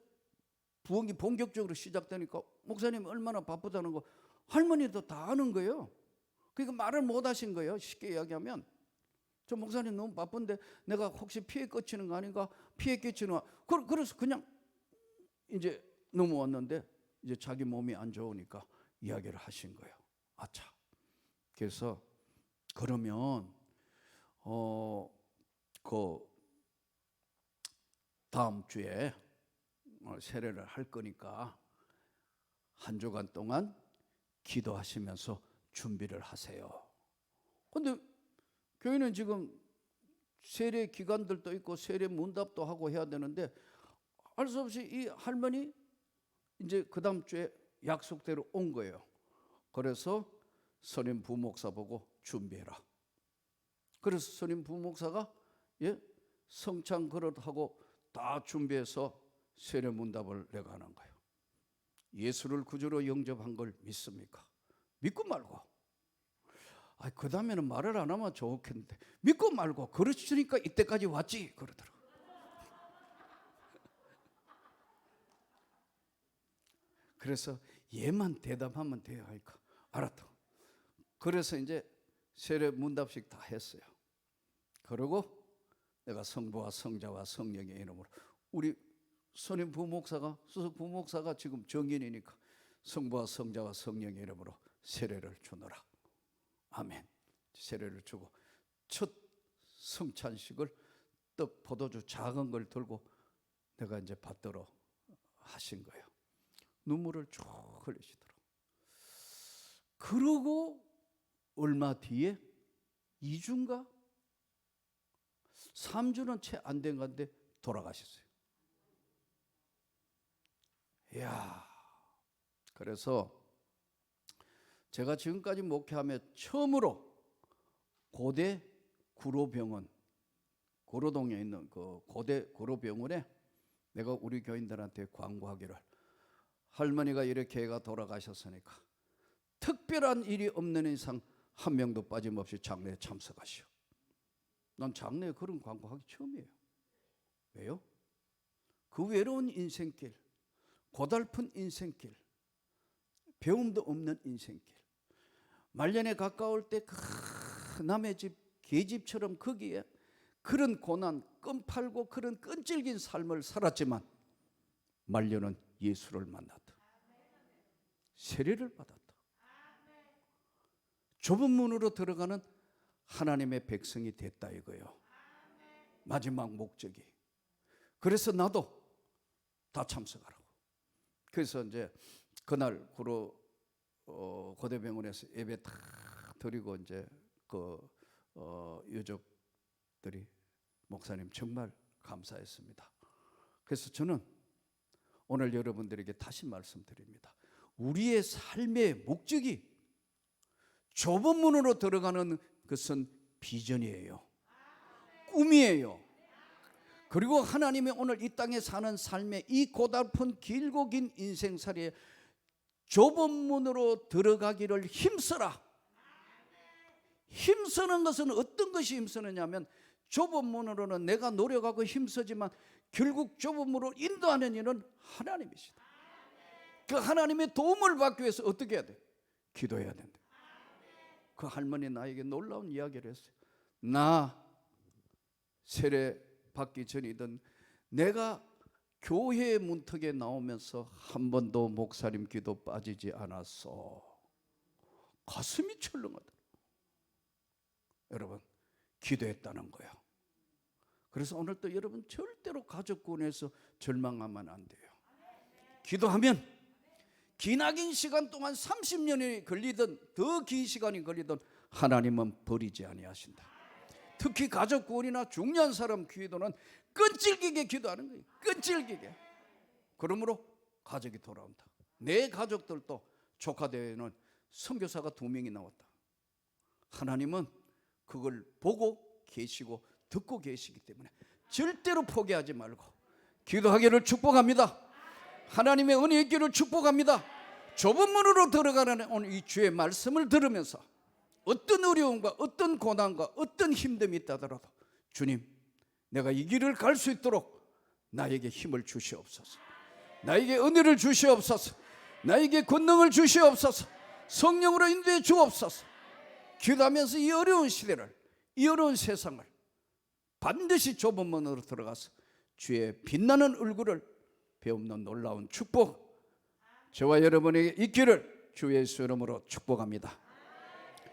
A: 부흥이 본격적으로 시작되니까 목사님이 얼마나 바쁘다는 거 할머니도 다 아는 거예요. 그러니까 말을 못 하신 거예요. 쉽게 이야기하면 저 목사님 너무 바쁜데 내가 혹시 피해 끼치는 거 아닌가? 피해 끼치는 거. 그래서 그냥 이제 넘어왔는데 이제 자기 몸이 안 좋으니까 이야기를 하신 거예요. 아차. 그래서 그러면 그 다음 주에 세례를 할 거니까 한 주간 동안 기도하시면서 준비를 하세요. 근데 교회는 지금 세례 기간들도 있고 세례 문답도 하고 해야 되는데 할 수 없이 이 할머니 이제 그 다음 주에 약속대로 온 거예요. 그래서 선임 부목사 보고 준비해라. 그래서 선임 부목사가 성찬 그릇하고 다 준비해서 세례 문답을 내가 하는 거예요. 예수를 구주로 영접한 걸 믿습니까? 믿고 말고. 그 다음에는 말을 안 하면 좋겠는데 믿고 말고 그러시니까 이때까지 왔지 그러더라고요. 그래서 얘만 대답하면 돼요 하니까 알았다. 그래서 이제 세례 문답식 다 했어요. 그리고 내가 성부와 성자와 성령의 이름으로 우리 선임 부목사가 수석 부목사가 지금 정인이니까 성부와 성자와 성령의 이름으로 세례를 주노라. 아멘. 세례를 주고 첫 성찬식을 떡 포도주 작은 걸 들고 내가 이제 받도록 하신 거예요. 눈물을 쭉 흘리시더라고요. 그러고 얼마 뒤에 2주인가 3주는 채 안 된 건데 돌아가셨어요. 이야. 그래서 제가 지금까지 목회하며 처음으로 고대 구로병원, 구로동에 있는 그 고대 구로병원에 내가 우리 교인들한테 광고하기를, 할머니가 이렇게 애가 돌아가셨으니까 특별한 일이 없는 이상 한 명도 빠짐없이 장례에 참석하시오. 난 장례에 그런 광고하기 처음이에요. 왜요? 그 외로운 인생길, 고달픈 인생길, 배움도 없는 인생길, 말년에 가까울 때 그 남의 집 계집처럼 거기에 그런 고난, 끈팔고 그런 끈질긴 삶을 살았지만 말년은 예수를 만났다. 세례를 받았다. 좁은 문으로 들어가는 하나님의 백성이 됐다 이거예요. 마지막 목적이. 그래서 나도 다 참석하라고. 그래서 이제 그날 고대병원에서 예배 다 드리고 이제 유족들이 목사님 정말 감사했습니다. 그래서 저는 오늘 여러분들에게 다시 말씀드립니다. 우리의 삶의 목적이 좁은 문으로 들어가는 것은 비전이에요. 꿈이에요. 그리고 하나님이 오늘 이 땅에 사는 삶의 이 고달픈 길고 긴 인생살이에 좁은 문으로 들어가기를 힘써라. 힘쓰는 것은 어떤 것이 힘쓰느냐면 좁은 문으로는 내가 노력하고 힘쓰지만 결국 좁은 문으로 인도하는 이는 하나님이시다. 그 하나님의 도움을 받기 위해서 어떻게 해야 돼? 기도해야 된다. 그 할머니 나에게 놀라운 이야기를 했어요. 나 세례 받기 전이든 내가 교회 문턱에 나오면서 한 번도 목사님 기도 빠지지 않았어. 가슴이 철렁하다. 여러분 기도했다는 거야. 그래서 오늘 또 여러분 절대로 가족 구원에서 절망하면 안 돼요. 기도하면 기나긴 시간 동안 30년이 걸리든 더 긴 시간이 걸리든 하나님은 버리지 아니하신다. 특히 가족 구원이나 중요한 사람 기도는 끈질기게 기도하는 거예요. 끈질기게. 그러므로 가족이 돌아온다. 내 가족들도 조카대회는 선교사가 2명이 나왔다. 하나님은 그걸 보고 계시고 듣고 계시기 때문에 절대로 포기하지 말고 기도하기를 축복합니다. 하나님의 은혜 있기를 축복합니다. 좁은 문으로 들어가는 오늘 이 주의 말씀을 들으면서 어떤 어려움과 어떤 고난과 어떤 힘듦이 있다더라도 주님 내가 이 길을 갈 수 있도록 나에게 힘을 주시옵소서. 나에게 은혜를 주시옵소서. 나에게 권능을 주시옵소서. 성령으로 인도해 주옵소서. 기도하면서 이 어려운 시대를, 이 어려운 세상을 반드시 좁은 문으로 들어가서 주의 빛나는 얼굴을 배우는 놀라운 축복 저와 여러분에게 있기를 주 예수 이름으로 축복합니다.